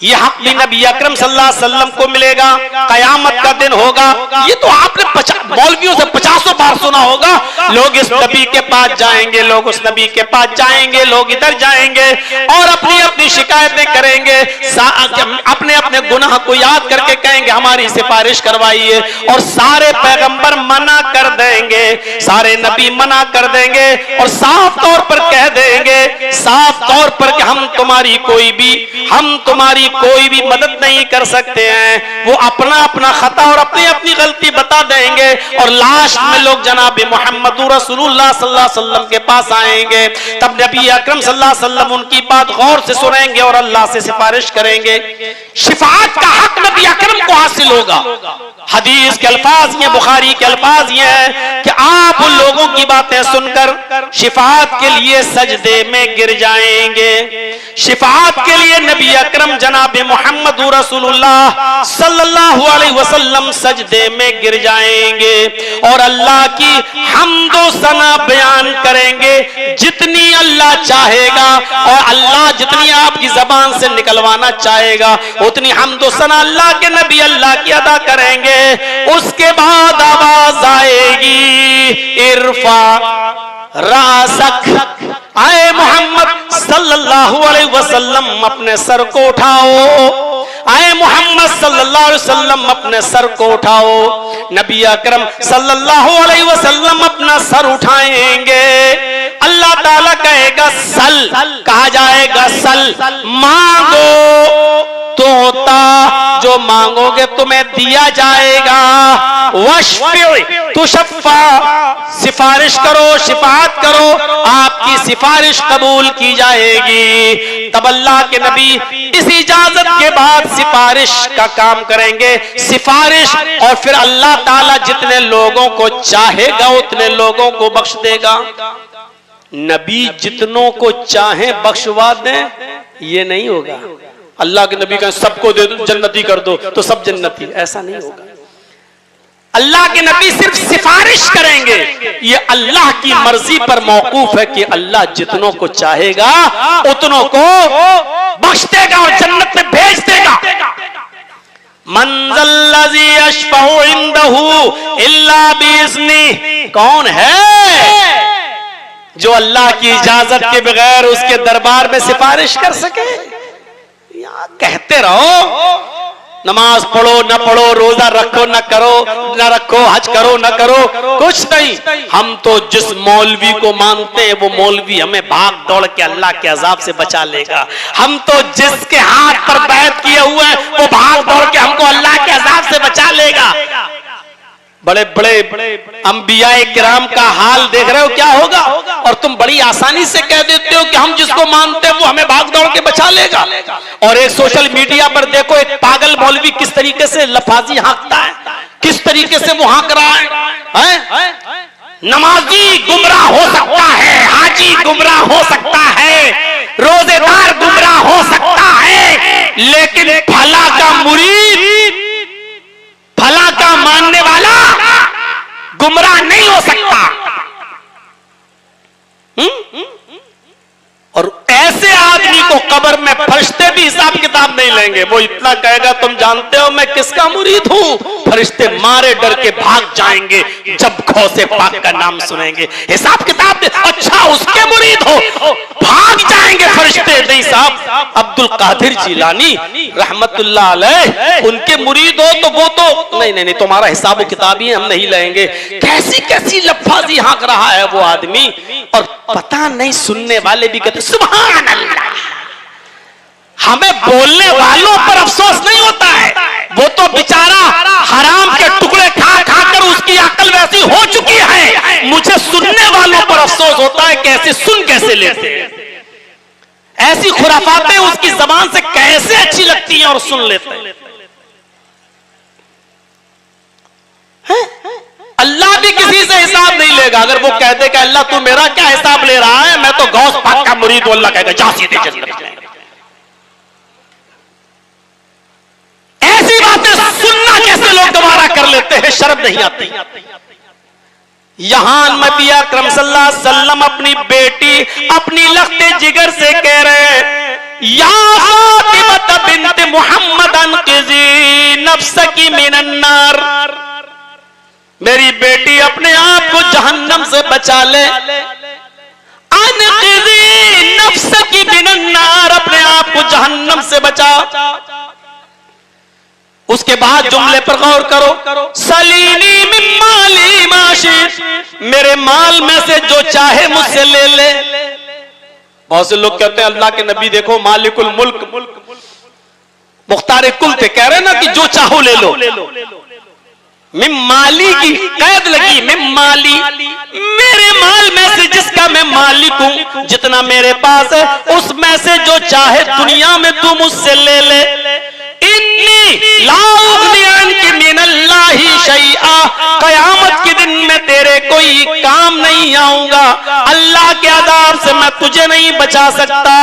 ये हक भी नबी अकरम सल्लल्लाहु अलैहि वसल्लम को मिलेगा, कयामत का दिन होगा। ये तो आपने मौलवियों से 50 बार सुना होगा। लोग इस नबी के पास जाएंगे, लोग उस नबी के पास जाएंगे, लोग इधर जाएंगे और अपनी अपनी शिकायतें करेंगे, अपने अपने गुनाह को याद करके कहेंगे हमारी सिफारिश करवाइए, और सारे पैगंबर मना कर देंगे, सारे नबी मना कर देंगे और साफ तौर पर कह देंगे, साफ तौर पर कि हम तुम्हारी कोई भी मदद नहीं कर सकते हैं। वो अपना अपना खता और अपनी अपनी गलती बता देंगे और लास्ट में लोग जनाब मोहम्मदुर रसूलुल्लाह सल्लल्लाहु अलैहि वसल्लम के पास आएंगे। तब नबी अकरम सल्लल्लाहु अलैहि वसल्लम उनकी बात गौर से सुनेंगे और अल्लाह से सिफारिश करेंगे। शिफाअत का हक नबी अकरम को हासिल होगा। हदीस के अल्फाज ये, बुखारी के अल्फाज ये हैं कि आप उन लोगों की बातें सुनकर शिफाअत के लिए सजदे में गिर जाएंगे। शिफाअत के लिए नबी अकरम जनाब मोहम्मद रसूलुल्लाह सल्लल्लाहु अलैहि वसल्लम सजदे में गिर जाएंगे और अल्लाह की हम्दो सना बयान करेंगे जितनी अल्लाह चाहेगा, और अल्लाह जितनी आपकी जबान से निकलवाना चाहेगा उतनी हम्दो सना अल्लाह के नबी अल्लाह की अदा करेंगे। उसके बाद आवाज आएगी, इरफा रासक, आए मोहम्मद सल्लल्लाहु अलैहि वसल्लम अपने सर को उठाओ, आए मोहम्मद सल्लल्लाहु अलैहि वसल्लम अपने सर को उठाओ। नबी अकरम सल्लल्लाहु अलैहि वसल्लम अपना सर उठाएंगे। अल्लाह ताला कहेगा सल, कहा जाएगा सल, मांगो तो होता, जो मांगोगे तुम्हें दिया जाएगा। वशफ़ी तुशफ़ा, सिफारिश करो, शिफाअत करो, आपकी सिफारिश कबूल की जाएगी। तब अल्लाह के नबी इस इजाजत के बाद सिफारिश का काम करेंगे, सिफारिश, और फिर अल्लाह ताला जितने लोगों को चाहेगा उतने लोगों को बख्श देगा। नबी जितनों को चाहे बख्शवा दें, ये नहीं होगा। अल्लाह के नबी का सबको दे दो, जन्नती कर दो तो सब जन्नती, ऐसा नहीं होगा। अल्लाह के नबी सिर्फ सिफारिश करेंगे। ये अल्लाह की मर्जी पर मौकूफ है कि अल्लाह जितनों को चाहेगा उतनों को बख्श देगा और जन्नत में भेज देगा। मंज़ल्लज़ी यशफ़उ इंदहु इल्ला बिइज़्निह, कौन है जो अल्लाह की इजाजत के बगैर उसके दरबार में सिफारिश कर सके? कहते रहो नमाज पढ़ो न पढ़ो, रोजा रखो न करो, न रखो, हज करो न करो, कुछ नहीं। हम तो जिस मौलवी को मानते हैं वो मौलवी हमें भाग दौड़ के अल्लाह के अजाब से बचा लेगा। हम तो जिसके हाथ पर बैत किए हुए हैं वो भाग दौड़ के हमको अल्लाह के अजाब से बचा लेगा। बड़े बड़े अंबियाए किराम का हाल देख रहे हो क्या होगा, और तुम बड़ी आसानी से कह देते हो कि हम जिसको मानते हैं वो हमें भाग दौड़ के बचा लेगा। और एक सोशल मीडिया पर देखो एक पागल मौलवी किस तरीके से लफाजी हाँकता है, किस तरीके से वो हाँक रहा है? नमाजी गुमराह हो सकता है, हाजी गुमराह हो सकता है, रोजेदार गुमराह हो सकता है, लेकिन भला का मुरीद, भला का मानने वाला गुमराह नहीं हो सकता। और ऐसे आदमी को कब्र में फरिश्ते भी हिसाब किताब नहीं लेंगे। वो इतना कहेगा, तुम जानते हो मैं किसका मुरीद हूं? फरिश्ते मारे डर के भाग जाएंगे जब गौसे पाक का नाम सुनेंगे। हिसाब किताब दे, अच्छा उसके मुरीद हो, भाग जाएंगे फरिश्ते। नहीं साहब, अब्दुल कादिर जिलानी रहमतुल्लाह अलैह उनके मुरीद हो तो वो तो नहीं, तुम्हारा हिसाब किताब ही हम नहीं लेंगे। कैसी कैसी लफ्ज़ी हाँक रहा है वो आदमी, और पता नहीं सुनने वाले भी कहते सुभान अल्लाह। हमें बोलने वालों पर अफसोस नहीं होता है, वो तो बेचारा हराम के टुकड़े खा खा कर उसकी अकल वैसी हो चुकी है। मुझे सुनने वालों पर अफसोस होता है, कैसे सुन कैसे लेते हैं, ऐसी खुराफातें उसकी जबान से कैसे अच्छी लगती हैं और सुन लेते हैं। अल्लाह भी किसी से हिसाब नहीं लेगा। अगर वो कह दे कि अल्लाह तू मेरा क्या हिसाब ले रहा है, मैं तो गौस पाक का मुरीद हूं, अल्लाह कहेगा जा सीधे जन्नत में। ऐसी बातें सुनना कैसे लोग दोबारा कर लेते हैं, शर्म नहीं आती। यहां नबी अकरम सल्लल्लाहु अलैहि वसल्लम अपनी बेटी अपनी लख्ते जिगर से कह रहे हैं, या फातिमा बिन्त मुहम्मद अनक़िज़ी नफ्सकी मिनन नार, मेरी बेटी अपने आप को जहन्नम से बचा ले। अनक़िज़ी नफ्सकी मिनन नार, अपने आप को जहन्नम से बचा। उसके बाद जुमले पर गौर करो, सलीनी मिन माली माशित, मेरे माल में से जो चाहे मुझसे ले ले। बहुत से लोग कहते हैं अल्लाह के नबी देखो मालिकुल मुल्क मुख्तार कुल थे, कह रहे ना कि जो चाहो ले लो। मिम माली की कैद लगी, मिम माली, मेरे माल में से जिसका मैं मालिक हूं, जितना मेरे पास है उसमें से जो चाहे दुनिया में तू मुझसे ले ले। इन्नी ला उग़नी अन्की मिनल्लाहि शैआ, कयामत के दिन में तेरे कोई काम नहीं आऊंगा, अल्लाह के अज़ाब से मैं तुझे नहीं बचा सकता।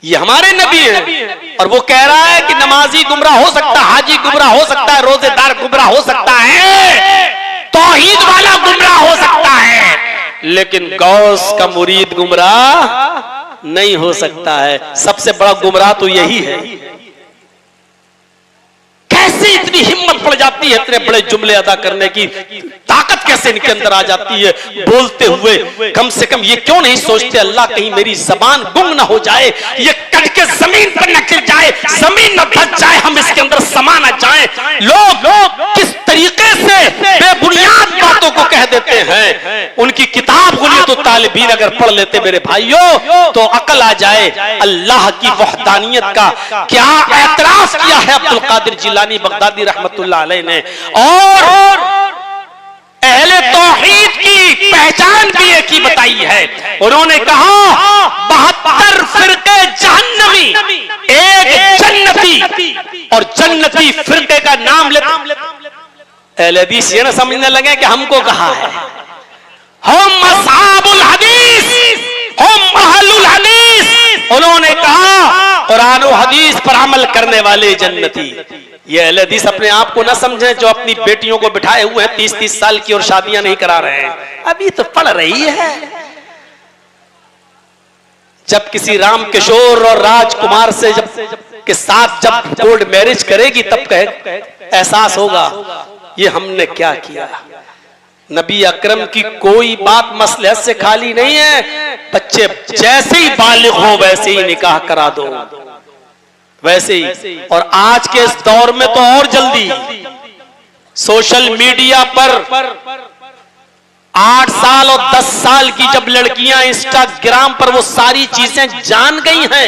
ये हमारे नबी है और वो कह रहा है कि नमाजी गुमराह हो सकता है, हाजी गुमराह हो सकता है, रोजेदार गुमराह हो सकता है, तौहीद वाला गुमराह हो सकता है, लेकिन गौस का मुरीद गुमराह नहीं हो सकता है। सबसे बड़ा गुमराह तो यही है। कैसे इतनी हिम्मत पड़ जाती है इतने बड़े जुमले अदा करने की ताकत कैसे इनके अंदर आ जाती है बोलते हुए। कम से कम ये क्यों नहीं सोचते अल्लाह कहीं मेरी जबान गुम ना हो जाए, ये कट के जमीन पर न गिर जाए, जमीन न धस जाए, हम इसके अंदर समा न जाए। लोग किस तरीके से बेबुनियाद बातों को कह देते हैं। उनकी किताब खुली तो तालिबीन अगर पढ़ लेते मेरे भाइयों तो अकल आ जाए। अल्लाह की वहदानियत का क्या एतराज किया है अब्दुल कादिर जिलानी बगदादी रहमतुल्लाह अलैह ने, और अहले तौहीद की पहचान भी एक ही बताई है। उन्होंने कहा 72 फिरके जहन्नमी, एक जन्नती, और जन्नती फिरके का नाम ले। अहले हदीस ये ना समझने लगे कि हमको कहा है, हम असहाबुल हदीस, हम अहलुल हदीस। उन्होंने कहा कुरान और हदीस पर अमल करने वाले जन्नती। ये अहले हदीस अपने आप को न समझें जो अपनी बेटियों को बिठाए हुए हैं 30-30 साल की और शादियां नहीं करा रहे हैं, अभी तो पढ़ रही है। जब किसी राम किशोर और राजकुमार से के साथ जब कोर्ट मैरिज करेगी तब एहसास होगा ये हमने क्या किया। नबी अकरम की कोई बात मसलहत से खाली नहीं है। बच्चे जैसे ही बालिग हो वैसे ही निकाह करा दो, वैसे ही। और आज के इस दौर में तो और जल्दी सोशल मीडिया पर 8 साल और 10 साल की जब लड़कियां इंस्टाग्राम पर वो सारी चीजें जान गई हैं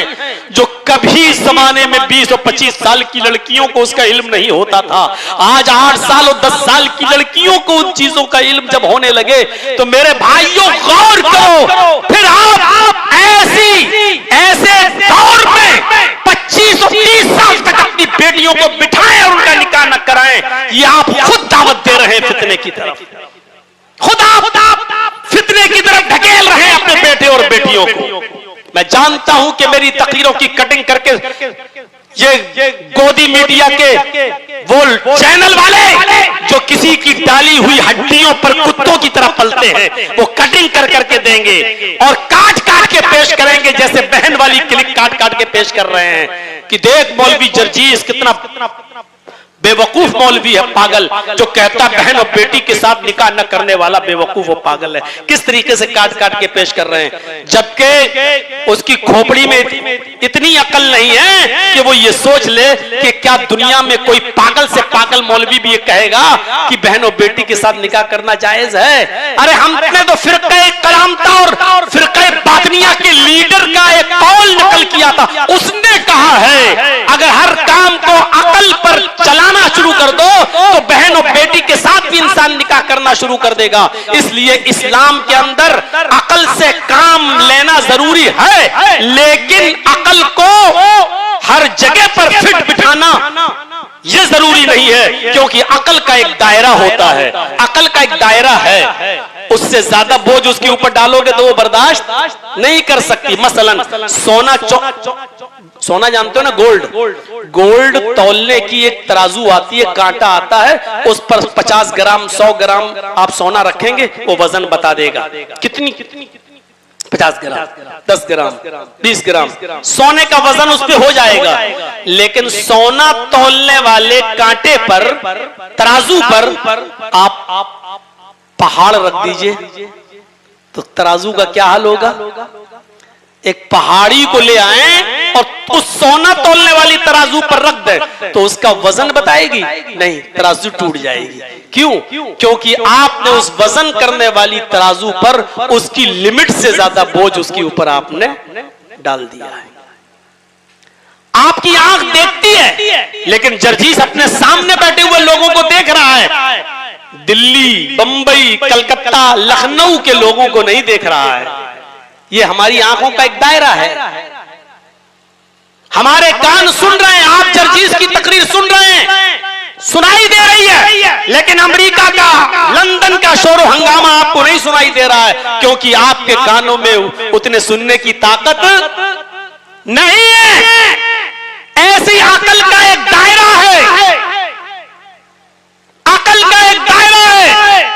जो कभी जमाने में 20 और 25 साल की लड़कियों को उसका इल्म नहीं होता था। आज 8 साल और 10 साल की लड़कियों को उन चीजों का इल्म जब होने लगे तो मेरे भाइयों गौर करो, फिर आप ऐसे दौर में 25 और 30 साल तक अपनी बेटियों को बिठाएं और उनका निकाह न कराएं, ये आप खुद दावत दे रहे हैं फितने की तरफ, खुदा फितने की तरफ ढकेल रहे हैं अपने बेटे और बेटियों को। मैं जानता हूं कि मेरी तकरीरों की कटिंग करके ये गोदी मीडिया के वो चैनल वाले जो किसी की डाली हुई हड्डियों पर कुत्तों की तरह पलते हैं वो कटिंग कर करके देंगे और काट काट के पेश करेंगे, जैसे बहन वाली क्लिप काट काट के पेश कर रहे हैं कि देख मौलवी जर्जीस कितना बेवकूफ मौलवी है, पागल, जो कहता बहन और बेटी के साथ निकाह न करने वाला बेवकूफ और पागल है। किस तरीके से काट काट के पेश कर रहे हैं, जबकि उसकी खोपड़ी में इतनी अकल नहीं है कि वो ये सोच ले कि क्या दुनिया में कोई पागल से पागल मौलवी भी ये कहेगा कि बहन और बेटी के साथ निकाह करना जायज है। अरे हमने तो फिरक़े करामता और फिरक़े बातनिया के लीडर का एक कौल नकल किया था, उसने कहा है अगर हर काम को अकल पर चलाना शुरू कर दो तो बहन और बेटी के साथ भी इंसान निकाह करना शुरू कर देगा। इसलिए इस्लाम के अंदर अकल से काम लेना जरूरी है, लेकिन अकल को हर जगह पर फिट बिठाना यह जरूरी नहीं है, क्योंकि अकल का एक दायरा होता है, अकल का एक दायरा है, उससे ज्यादा बोझ उसके ऊपर डालोगे तो वो बर्दाश्त नहीं कर सकती। मसलन सोना जानते हो ना, गोल्ड तौलने की एक तराजू आती है, कांटा आता है, उस पर 50 ग्राम 100 ग्राम आप सोना रखेंगे वो वजन बता देगा कितनी 50 ग्राम 10 ग्राम 20 ग्राम सोने का वजन उस पे हो जाएगा। लेकिन सोना तौलने वाले कांटे पर तराजू पर आप पहाड़ रख दीजिए तो तराजू का क्या हाल होगा। एक पहाड़ी को ले आए और उस सोना तौलने वाली तराजू पर रख दे तो उसका वजन बताएगी नहीं, तराजू टूट जाएगी। क्यों? क्योंकि आपने उस वजन करने वाली तराजू पर उसकी लिमिट से ज्यादा बोझ उसके ऊपर आपने डाल दिया है। आपकी आंख देखती है लेकिन जर्जीस अपने सामने बैठे हुए लोगों को देख रहा है, दिल्ली, बंबई, कलकत्ता, लखनऊ के लोगों को नहीं देख रहा है। ये हमारी आंखों का एक दायरा है, हमारे कान सुन रहे हैं, आप जर्जीस की तकरीर सुन रहे हैं, सुनाई दे रही है, लेकिन अमेरिका का, लंदन का शोर हंगामा आपको नहीं सुनाई दे रहा है, क्योंकि आपके कानों में उतने सुनने की ताकत नहीं है। ऐसी अकल का एक दायरा है, अकल का एक दायरा है।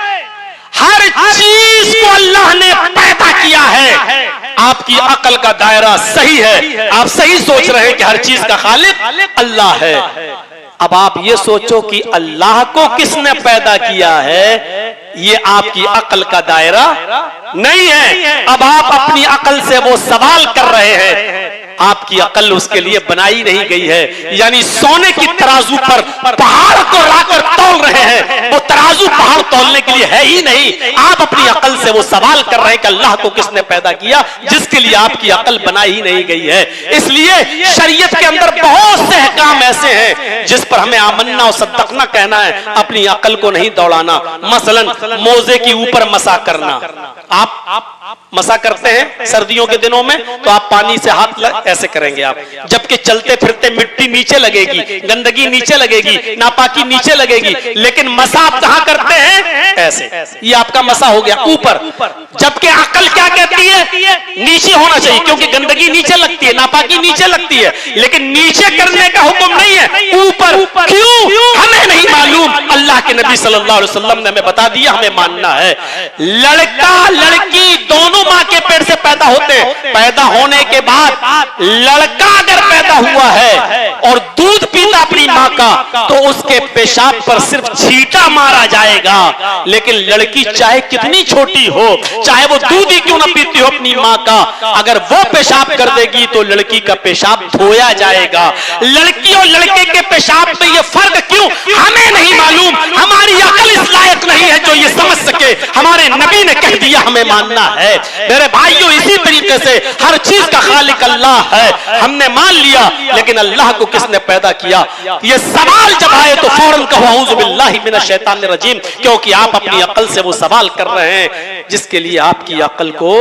हर चीज को अल्लाह ने पैदा किया है। आपकी अकल का दायरा सही है, आप सही सोच रहे हैं कि हर चीज का खालिक अल्लाह है। अब आप ये सोचो कि अल्लाह को किसने पैदा किया है, ये आपकी अकल का दायरा नहीं है। अब आप अपनी अकल से वो सवाल कर रहे हैं, आपकी अकल उसके लिए बनाई नहीं गई है। यानी सोने की तराजू पर पहाड़ को लाकर तौल रहे हैं, वो तराजू पहाड़ तौलने के लिए है ही नहीं। आप अपनी अकल से वो सवाल कर रहे हैं कि अल्लाह को किसने पैदा किया, जिसके लिए आपकी अकल बनाई ही नहीं गई है। इसलिए शरीयत के अंदर बहुत से अहकाम ऐसे हैं जिस पर हमें आमन्ना और सद्दकना कहना है, अपनी अकल को नहीं दौड़ाना। मसलन मोजे के ऊपर मसा करना। आप मसा करते हैं सर्दियों के दिनों में, तो आप पानी से हाथ ऐसे करेंगे आप, जबकि चलते फिरते मिट्टी नीचे लगेगी, गंदगी नीचे लगेगी, नापाकी नीचे लगेगी, लेकिन मसा आप कहां करते हैं? ऐसे। ये आपका मसा हो गया ऊपर। जबकि अकल क्या कहती है? नीचे होना चाहिए, क्योंकि गंदगी नीचे लगती है, नापाकी नीचे लगती है, लेकिन नीचे करने का हुक्म नहीं है, ऊपर। क्यों? हमें नहीं मालूम, अल्लाह के नबी सल्लल्लाहु अलैहि वसल्लम ने हमें बता दिया, हमें मानना है। लड़का लड़की दोनों मां के पेट से पैदा होते हैं। पैदा होने के बाद लड़का अगर पैदा हुआ है और दूध पीता अपनी मां का, तो उसके पेशाब पर सिर्फ छींटा मारा जाएगा। लेकिन लड़की चाहे कितनी छोटी हो, चाहे वो दूध ही क्यों ना पीती हो अपनी मां का, अगर वो पेशाब कर देगी तो लड़की का पेशाब धोया जाएगा। लड़की और लड़के के पेशाब में ये फर्क क्यों, हमें नहीं मालूम। हमारी अकल इस लायक नहीं है जो ये समझ सके। हमारे नबी ने कह दिया, हमें मानना है। मेरे भाइयों, इसी तरीके से हर चीज का खालिक अल्लाह है, हमने मान लिया। लेकिन अल्लाह को किसने पैदा किया, ये सवाल जब आए तो फौरन कहो औज़ु बिल्लाहि मिनश शैतानिर रजीम, क्योंकि आप अपनी अकल से वो सवाल कर रहे हैं जिसके लिए आपकी अकल को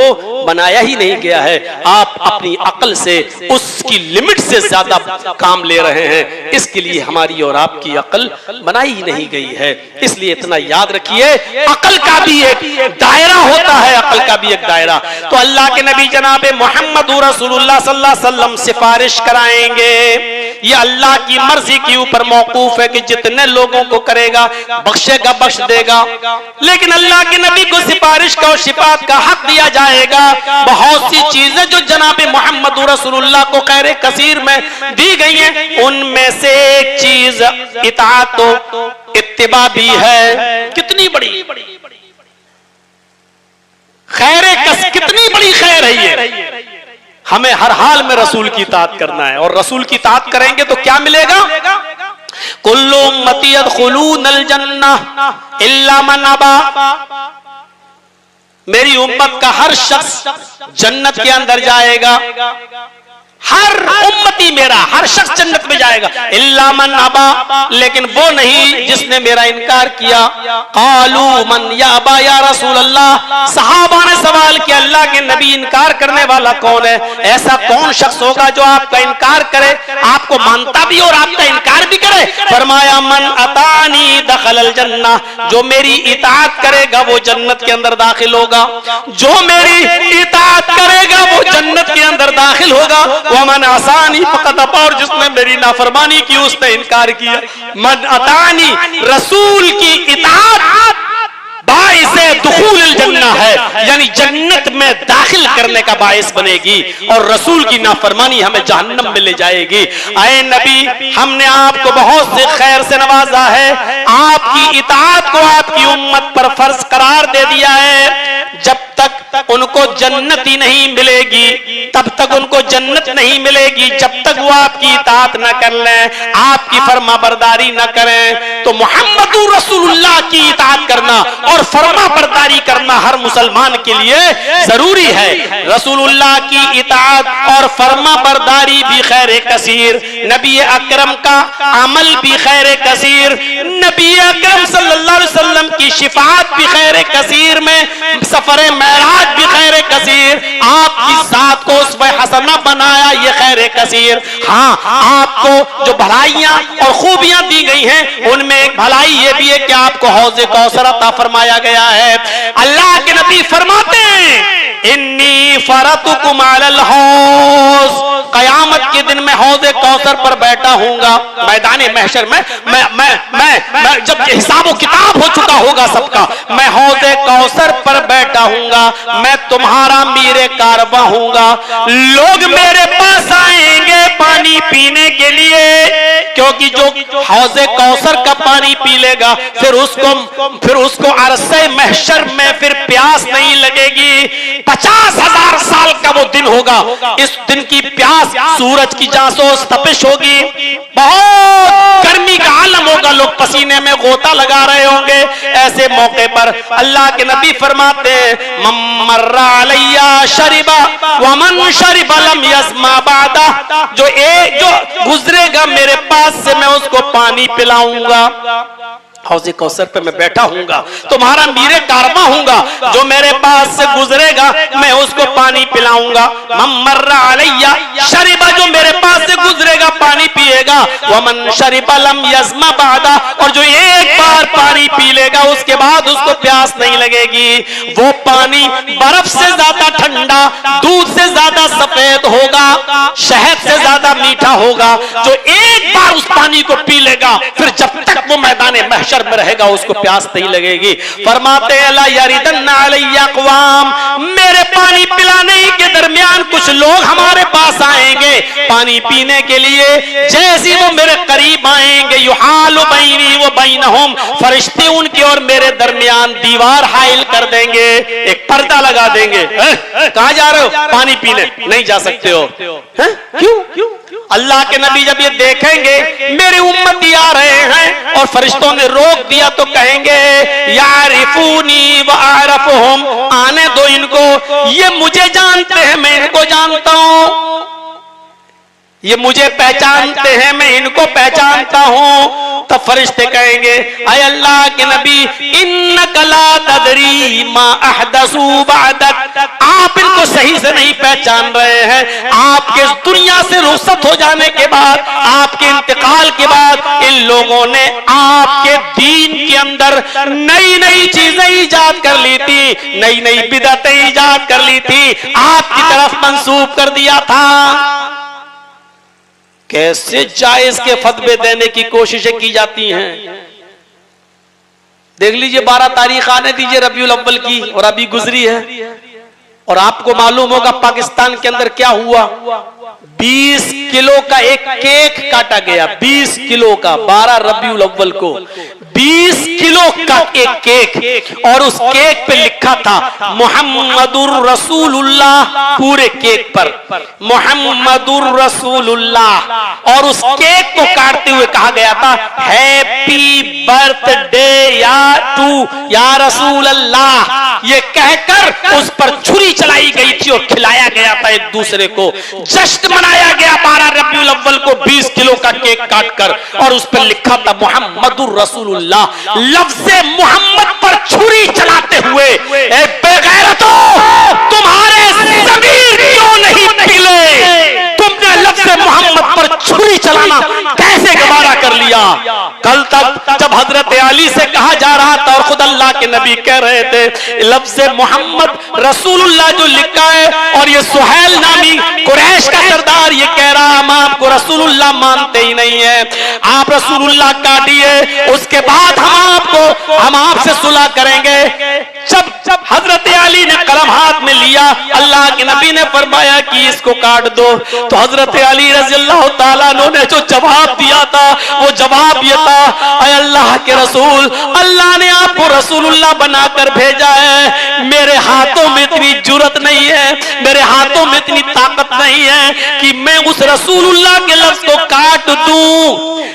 बनाया ही नहीं गया है। आप अपनी अकल से उसकी लिमिट से ज्यादा काम ले रहे हैं, इसके लिए हमारी और आपकी अकल बनाई ही नहीं गई है। इसलिए इतना याद रखिए, अकल का भी एक दायरा होता है, अकल का भी एक दायरा। तो अल्लाह के नबी जनाब मोहम्मद रसूलुल्लाह सल्लल्लाहु अलैहि वसल्लम सिफारिश कराएंगे। ये अल्लाह की मर्जी के ऊपर मौकूफ है कि जितने लोगों को करेगा बख्शेगा, बख्श देगा। लेकिन अल्लाह के नबी को सिफारिश का और शिफात का हक दिया जाएगा। बहुत सी चीजें जो जनाब मोहम्मद रसूलुल्लाह को खैर कसीर में दी गई हैं, उनमें से एक चीज इताअत इत्तिबा भी है। कितनी बड़ी खैर, कितनी बड़ी खैर है ये। हमें हर हाल में रसूल की इताअत करना है, और रसूल की इताअत करेंगे तो क्या मिलेगा? कुल्लु उम्मती यदखुलूनल जन्नह इल्ला मन अबा। मेरी उम्मत का हर शख्स जन्नत के अंदर जाएगा। हर उम्मती मेरा, हर शख्स जन्नत में जाएगा, इल्ला मन अबा, लेकिन वो नहीं जिसने मेरा इनकार किया। क़ालू मन या अबा या रसूल अल्लाह। सहाबा ने सवाल किया, अल्लाह के नबी इनकार करने वाला कौन है? ऐसा कौन शख्स होगा जो आपका इनकार करे, आपको मानता भी और आपका इनकार भी करे? फरमाया मन अतानी दखलल जन्नह। जो मेरी इताअत करेगा वो जन्नत के अंदर दाखिल होगा। जो मेरी इताअत करेगा वो जन्नत के अंदर दाखिल होगा। वमन आसानी फकत अबा, और जिसने मेरी नाफरमानी की उसने इनकार किया। मन अतानी, रसूल की इताअत बाइसे दुखूल जन्ना है, यानी जन्नत में दाखिल करने का बाइस बनेगी, और रसूल की नाफरमानी हमें जहन्नम में ले जाएगी। आए नबी, हमने आपको बहुत से खैर से नवाजा है, आपकी इताअत को आपकी उम्मत पर फर्ज करार दे दिया है। जब तक उनको जन्नत ही नहीं मिलेगी, तब तक उनको जन्नत नहीं मिलेगी, जब तक वो आपकी इताअत न कर लें, आपकी फरमाबरदारी न करें। तो मोहम्मदुर रसूलुल्लाह की इताअत करना और फरमाबरदारी करना हर मुसलमान के लिए जरूरी है। रसूलुल्लाह की इताअत और फरमाबरदारी भी खैर कसीर, नबी अकरम का अमल भी खैर कसीर, नबी अकरम सल्लल्लाहु अलैहि वसल्लम की शिफाअत भी खैर कसीर में सफर मेराज रात भी खैर कसीर, आपकी साथ को उसमें हसना बनाया, ये खैर कसीर। हाँ, आपको जो भलाइयां और खूबियां दी गई हैं उनमें एक भलाई ये भी है कि आपको हौज़े कौसर अता फरमाया गया है। अल्लाह के नबी फरमाते हैं इन्नी फरतुकुम अलल हौज़, कयामत के दिन मैं हौज़े कौसर पर बैठा हूंगा मैदाने महशर में। मैं जब हिसाब किताब हो चुका होगा सबका, मैं हौज़े कौसर पर बैठा हूंगा, मैं तुम्हारा मीरे कारवा हूंगा। लोग मेरे पास आएंगे पानी पीने के लिए, क्योंकि जो हौज़े कौसर का पानी पी लेगा फिर उसको अरसे महशर में फिर प्यास नहीं लगेगी। 50,000 साल का वो दिन होगा, इस दिन की प्यास सूरज की जासोस तपिश होगी, बहुत गर्मी का आलम होगा, लोग पसीने में गोता लगा रहे होंगे। ऐसे मौके पर अल्लाह के नबी फरमाते मम्मर्रा अलैया शरिबा वमन शरिबा लम यस्मा बादा, जो गुजरेगा मेरे पास से मैं उसको पानी पिलाऊंगा। हौज़े कौसर पे मैं बैठा हूंगा, तुम्हारा मीरे कारवा हूंगा, जो मेरे पास से गुजरेगा मैं उसको पानी पिलाऊंगा। मम्मर्रा अलैया शरिबा, जो मेरे पास से गुजरेगा पानी पिएगा। वमन शरिबा लम यज़्मा बादा, और जो एक बार पानी पी लेगा उसके बाद उसको प्यास नहीं लगेगी। वो पानी बर्फ से ज्यादा ठंडा, दूध से ज्यादा सफेद होगा, शहद से ज्यादा मीठा होगा। जो एक बार उस पानी को पी लेगा फिर जब तक वो मैदान महशर में रहेगा उसको प्यास नहीं लगेगी। फरमाते अला यरिदन्ना अलैया अक़वाम, मेरे पानी पिलाने के दरमियान कुछ लोग हमारे पास आएंगे पानी पीने के लिए। जैसे वो मेरे करीब आएंगे युहालु बैनी व बैनहुम, फरिश्ते उनके और मेरे दरमियान दीवार हाइल कर देंगे, एक पर्दा लगा देंगे। कहां जा रहे हो? पानी पीने। नहीं जा सकते हो। क्यों? अल्लाह के नबी जब ये देखेंगे मेरे उम्मती आ रहे हैं और फरिश्तों ने रोक दिया तो कहेंगे यारिफूनी व आरफुहुम, आने दो इनको, ये मुझे जानते हैं मैं इनको जानता हूं, ये मुझे पहचानते हैं मैं इनको पहचानता हूं। तब फरिश्ते कहेंगे अय अल्लाह के नबी इन्नका ला तदरी मा अहदसू बअदक, आप इनको सही से नहीं पहचान रहे हैं। आपके दुनिया से रुखसत हो जाने के बाद, आपके इंतकाल के बाद इन लोगों ने आपके दीन के अंदर नई नई चीजें इजाद कर ली थी, नई नई बिदअतें इजाद कर ली थी, आपकी तरफ मंसूब कर दिया था। कैसे जायज के फतवे देने की कोशिशें की जाती हैं। देख लीजिए 12 तारीख आने दीजिए रबीउल अव्वल की, और अभी गुजरी है। और आपको मालूम होगा पाकिस्तान के अंदर क्या हुआ, 20 किलो का एक केक काटा गया, 20 किलो का 12 रबीउल अव्वल को 20 किलो का एक केक, और उस केक पे लिखा था मुहम्मदुर रसूलुल्लाह, पूरे केक पर मुहम्मदुर रसूलुल्लाह। और उस केक को काटते हुए कहा गया था हैप्पी बर्थडे या रसूल अल्लाह, ये कहकर उस पर छुरी चलाई गई थी और खिलाया गया था एक दूसरे को। जश्न मनाया गया 12 रबीउल अव्वल को 20 किलो का केक काटकर, और उस पर लिखा था मुहम्मदुर रसूलुल्लाह। लफ्ज़े मोहम्मद पर छुरी चलाते हुए ए बेगैरतों, तुम्हारे ज़मीर क्यों नहीं पिघले? तुमने लफ्ज़े मोहम्मद पर छुरी चलाना कैसे गवारा कर लिया? कल तक जब हजरत अली से कहा जा रहा था और खुद अल्लाह के नबी कह रहे थे लफ्ज़े मोहम्मद रसूलुल्लाह जो लिखा है, और ये सुहैल नामी कुरैश का सरदार ये कह रहा हम आपको रसूलुल्लाह मानते ही नहीं है, आप रसूलुल्लाह काटिए, उसके बाद हम आपसे सुलह करेंगे। जब हजरत अली ने कलम हाथ में लिया, अल्लाह के नबी ने फरमाया कि इसको काट दो, तो हजरत अली रज़ियल्लाहु ताला अन्हु ने जो जवाब दिया था वो जवाब ये था अय अल्लाह के रसूल, अल्लाह ने आपको रसूलुल्लाह बनाकर भेजा है, मेरे हाथों में इतनी जुर्रत नहीं है, मेरे हाथों में इतनी ताकत नहीं है कि मैं उस रसूलुल्लाह के लफ्ज़ को काट दूं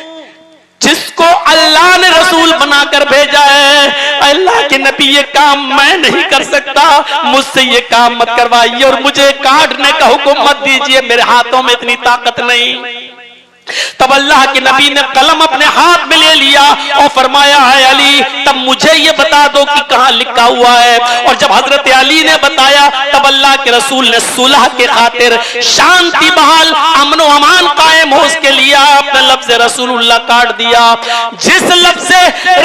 जिसको अल्लाह ने रसूल बनाकर भेजा है। अल्लाह के नबी ये काम मैं नहीं कर सकता, मुझसे ये काम मत करवाइए और मुझे काटने का हुक्म मत दीजिए, मेरे हाथों में इतनी ताकत नहीं। तब अल्लाह के नबी ने कलम अपने हाथ में ले लिया और फरमाया है अली, तब मुझे ये बता दो कि कहां लिखा हुआ है। और जब हजरत अली ने बताया तब अल्लाह के रसूल ने सुलह के खातिर, शांति बहाल, अमन व अमान कायम हो उसके लिए आपने लफ्ज़ रसूलुल्लाह काट दिया। जिस लफ्ज़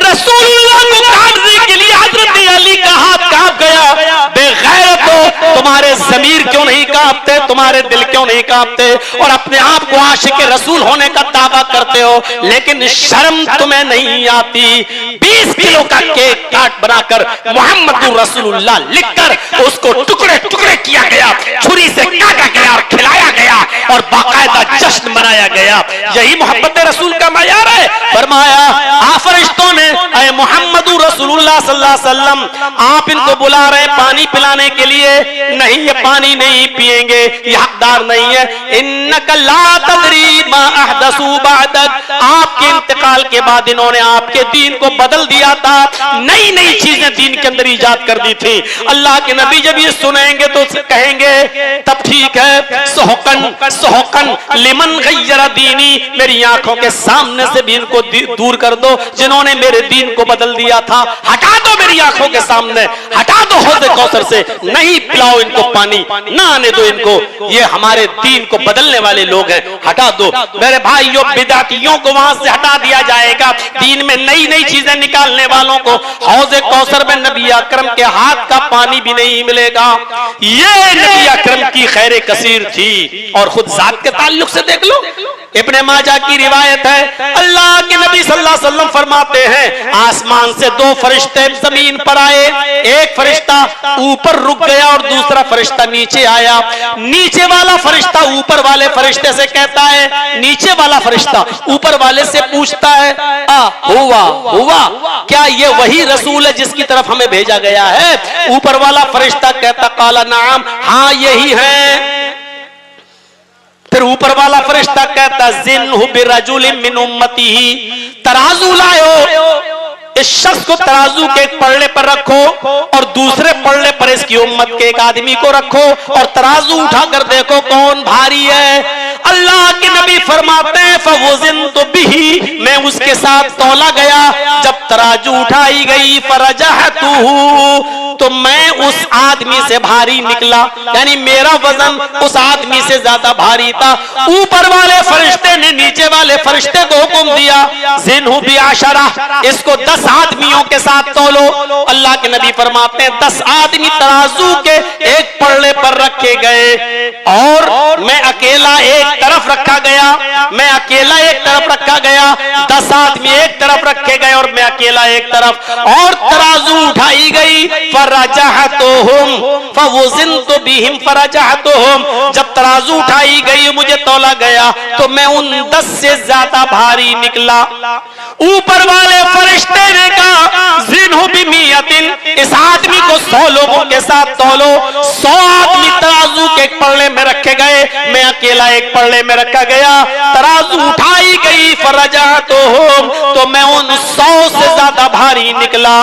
रसूलुल्लाह को काटने के लिए हजरत अली का हाथ कांप गया, बेगैरतो, तुम्हारे ज़मीर क्यों नहीं कांपते, तुम्हारे दिल क्यों नहीं कांपते, और अपने आप को आशिक रसूल होने का दावा करते हो, लेकिन शर्म तुम्हें नहीं आती। 20 किलो का केक काट बनाकर मोहम्मद रसूलुल्लाह लिखकर उसको टुकड़े टुकड़े किया गया, छुरी से काटा गया और खिलाया गया और बाकायदा जश्न मनाया गया। यही मोहब्बत रसूल का मयार है। फरमाया फरिश्तों ने, ऐ मोहम्मद रसूलुल्लाह सल्लल्लाहु अलैहि वसल्लम, आप इनको बुला रहे पानी पिलाने के लिए, नहीं ये पानी नहीं पिएंगे, ये हकदार नहीं है। इन्नका ला तदरी मा अहदसू बअदक, आपके इंतकाल के बाद इन्होंने आपके दीन को बदल दिया था, नई नई चीजें दीन के अंदर ईजाद कर दी थी। अल्लाह के नबी जब ये सुनेंगे तो कहेंगे तब ठीक है, सोहकन सोहकन लिमन गय्यर दीनी, मेरी आंखों के सामने से भी इनको दूर कर दो जिन्होंने मेरे दीन को बदल दिया था। हटा दो मेरी आंखों के सामने, हटा दो हौज़े कौसर से, नहीं पिलाओ इनको पानी, ना आने दो इनको, ये हमारे दीन को बदलने वाले लोग हैं, हटा दो। मेरे भाइयों, बिदातियों को वहां से हटा दिया जाएगा, दीन में नई नई चीजें निकालने वालों को हौज़े कौसर में नबी अकरम के हाथ का पानी भी नहीं मिलेगा। ये नबी अकरम की खैर कसीर थी। और खुद जात के ताल्लुक से देख लो, इब्ने माजा की रिवायत है, अल्लाह के नबी सल्लल्लाहु अलैहि वसल्लम फरमाते हैं, आसमान से 2 फरिश्ते जमीन पर आए, एक फरिश्ता ऊपर रुक गया और दूसरा फरिश्ता नीचे आया। नीचे वाला फरिश्ता ऊपर वाले फरिश्ते से कहता है, नीचे वाला फरिश्ता ऊपर वाले से पूछता है, हुआ हुआ, क्या ये वही रसूल है जिसकी तरफ हमें भेजा गया है? ऊपर वाला फरिश्ता कहता, काला नाम, हाँ यही है। फिर ऊपर वाला फरिश्ता कहता, जिन्हु बिरजुलिन मिन उम्मतिही, तराजू लायो, इस शख्स को तराजू के एक पल्ले पर रखो और दूसरे पल्ले पर इसकी उम्मत के एक आदमी को रखो और तराजू उठाकर देखो कौन भारी है। अल्लाह के नबी फरमाते हैं, फवज़िनतु बिही, मैं उसके साथ तौला गया, जब तराजू उठाई गई, फरजहतुहु, तो मैं उस आदमी से भारी निकला, यानी मेरा वजन उस आदमी से ज्यादा भारी था। ऊपर वाले फरिश्ते ने नीचे वाले फरिश्ते को हुक्म दिया, जिन्हु बिआशरा, इसको 10 आदमियों के साथ तौलो। अल्लाह के नबी फरमाते हैं, 10 आदमी तराजू के एक पल्ले पर रखे गए और मैं अकेला एक तरफ रखा गया, मैं अकेला एक तरफ रखा गया, 10 आदमी एक तरफ रखे गए और मैं अकेला एक तरफ, और तराजू उठाई गई, फरजहतुहुम फवज़िनतु बिहिम फरजहतुहुम, जब तराजू उठाई गई मुझे तौला गया तो मैं उन 10 से ज्यादा भारी निकला। ऊपर वाले फरिश्ते ने कहा, जिन्हु बिमियतिन, इस आदमी को 100 लोगों के साथ तौलो। 100 आदमी तराजू के एक पल्ले में रखे गए, मैं अकेला एक पल्ले में रखा गया, तराजू उठाई गई, फरजहतुहुम, तो मैं उन 100 से ज्यादा भारी निकला।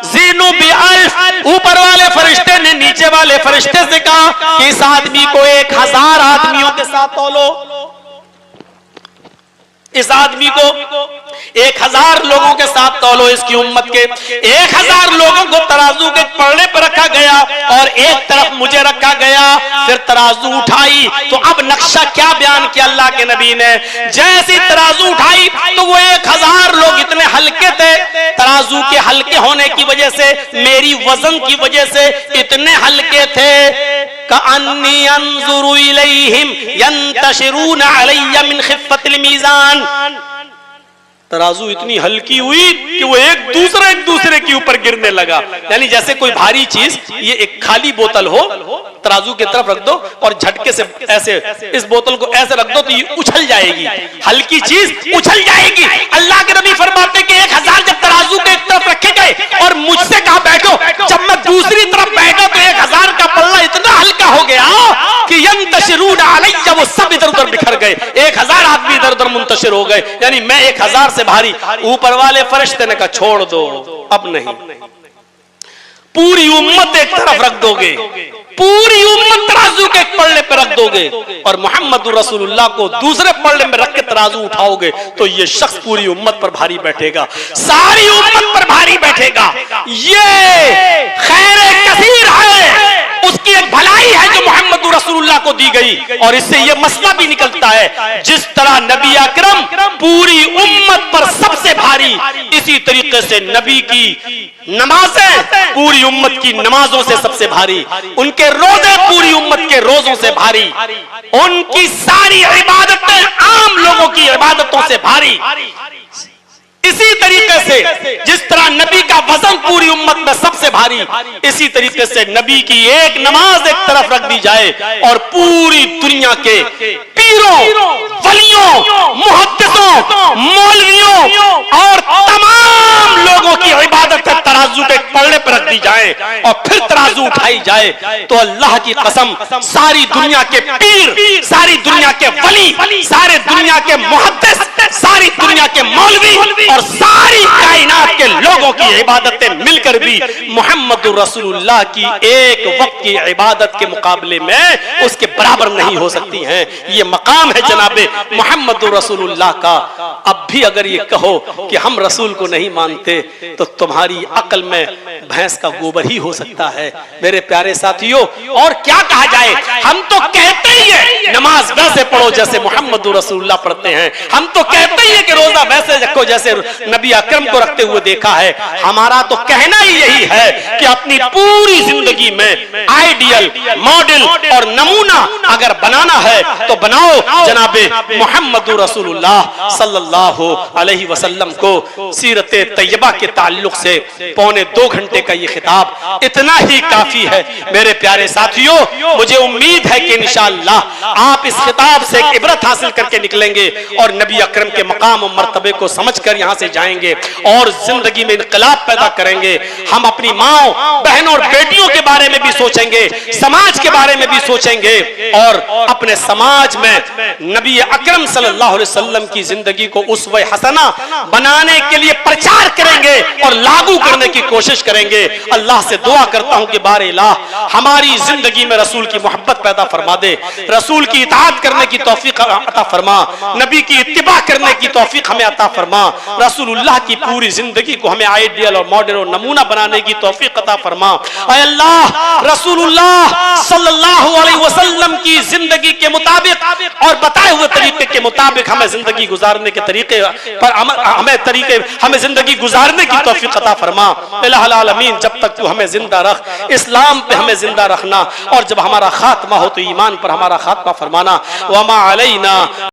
जिन्हु बिअल्फ, ऊपर वाले फरिश्ते ने नीचे वाले फरिश्ते से कहा कि इस आदमी को 1000 आदमियों के साथ तौलो, इस आदमी को 1000 लोगों के साथ तौलो, इसकी उम्मत के 1000 लोगों को तराजू के पल्ले पर रखा गया और एक तरफ मुझे रखा गया। फिर तराजू उठाई तो अब नक्शा क्या बयान किया अल्लाह के नबी ने, जैसी तराजू उठाई तो वो 1000 लोग इतने हल्के थे, तराजू के हल्के होने की वजह से, मेरी वजन की वजह से इतने हल्के थे, कअन्नी अंजुरु इलैहिम यंतशिरून अलैया मिन खिफ़्फ़तिल मीज़ान, तराजू इतनी हल्की हुई कि वो एक दूसरे के ऊपर गिरने लगा। यानी जैसे कोई भारी चीज, ये एक खाली बोतल हो, तराजू की तरफ रख दो और झटके से ऐसे इस बोतल को ऐसे रख दो तो ये उछल जाएगी, हल्की चीज उछल जाएगी। अल्लाह के नबी फरमाते कि 1000 जब तराजू के एक तरफ रखे गए और मुझसे कहा बैठो, जब मैं दूसरी तरफ बैठा तो 1000 का पल्ला इतना हल्का हो गया कि यंतशिरून अलैया, वो सब इधर उधर बिखर गए, 1000 आदमी इधर उधर मुंतशिर हो गए, यानी मैं 1000 से भारी। ऊपर वाले फरिश्ते ने कहा छोड़ दो, अब नहीं। पूरी उम्मत एक तरफ रख दोगे, पूरी उम्मत तराजू के एक पल्ले पे रख दोगे और मोहम्मद रसूलुल्लाह को दूसरे पल्ले में रख के तराजू उठाओगे तो ये शख्स पूरी उम्मत पर भारी बैठेगा, सारी उम्मत पर भारी बैठेगा। ये खैर कसीर है, उसकी एक भलाई है जो मोहम्मद रसूलुल्लाह को दी गई। और इससे यह मसला भी निकलता है, जिस तरह नबी अकरम पूरी उम्मत पर सबसे भारी, इसी तरीके से नबी की नमाजें पूरी उम्मत की नमाजों से सबसे भारी, उनके रोजे पूरी उम्मत के रोजों से भारी, उनकी सारी इबादतें आम लोगों की इबादतों से भारी। इसी तरीके से जिस तरह नबी का वजन पूरी उम्मत में सबसे भारी, इसी तरीके से नबी की एक नमाज एक तरफ रख दी जाए और पूरी दुनिया के पीरों, वलियों, मुहद्दिसों, मौलवियों और तमाम लोगों की इबादत तराजू के पल्ले पर रख दी जाए और फिर तराजू उठाई जाए तो अल्लाह की कसम सारी दुनिया के पीर, सारी दुनिया के वली, सारे दुनिया के मुहद्दिस, सारी दुनिया के मौलवी और सारी कायनात के लोगों की इबादतें मिलकर भी मोहम्मद रसूलुल्लाह की एक वक्त की इबादत के मुकाबले में उसके बराबर नहीं हो सकती हैं। ये मकाम है जनाबे मोहम्मद रसूलुल्लाह का। अब भी अगर ये कहो कि हम रसूल को नहीं मानते तो तुम्हारी अक्ल में भैंस का गोबर ही हो सकता है। मेरे प्यारे साथियों, और क्या कहा जाए, हम तो कहते ही है नमाज वैसे पढ़ो जैसे मोहम्मद रसूलुल्लाह पढ़ते हैं, हम तो कहते ही है कि रोजा वैसे रखो जैसे नबी अकरम को रखते हुए देखा है। हमारा तो कहना ही यही है कि अपनी पूरी जिंदगी में आइडियल, मॉडल और नमूना अगर बनाना है तो बनाओ जनाबे मोहम्मद रसूलुल्लाह सल्लल्लाहु अलैहि वसल्लम को। सीरत तैयबा के ताल्लुक से 2.25 घंटे का ये खिताब इतना ही काफी है। मेरे प्यारे साथियों, मुझे उम्मीद है कि इंशाअल्लाह आप इस खिताब से एक इबरत हासिल करके निकलेंगे और नबी अकरम के मकाम और मर्तबे को समझकर यहाँ से जाएंगे और जिंदगी में इनकलाब पैदा करेंगे। हम अपनी माओ, बहनों और बेटियों के बारे में भी सोचेंगे, समाज के बारे में भी सोचेंगे और अपने समाज में नबी अकरम सल्लल्लाहु अलैहि वसल्लम की जिंदगी को उसवे हसना बनाने के लिए प्रचार करेंगे और लागू करने की कोशिश करेंगे। अल्लाह से दुआ करता हूं कि बारे इलाह हमारी जिंदगी में रसूल की मोहब्बत पैदा फरमा दे, रसूल की इताअत करने की तौफीक अता फरमा, नबी की इत्तिबा करने की तौफीक हमें अता फरमा, रसूलुल्लाह की पूरी जिंदगी को हमें आइडियल और मॉडल और नमूना बनाने की तौफीक अता फरमा। ऐ अल्लाह, रसूलुल्लाह सल्लल्लाहु अलैहि वसल्लम की जिंदगी के मुताबिक और बताए हुए तरीके के मुताबिक हमें जिंदगी गुजारने के तरीके पर हमें जिंदगी गुजारने की तौफीक अता फरमा। इलाहुल आलमीन, जब तक तू हमें जिंदा रख, इस्लाम पे हमें जिंदा रखना और जब हमारा खात्मा हो तो ईमान पर हमारा खात्मा फरमाना। वमा अलैना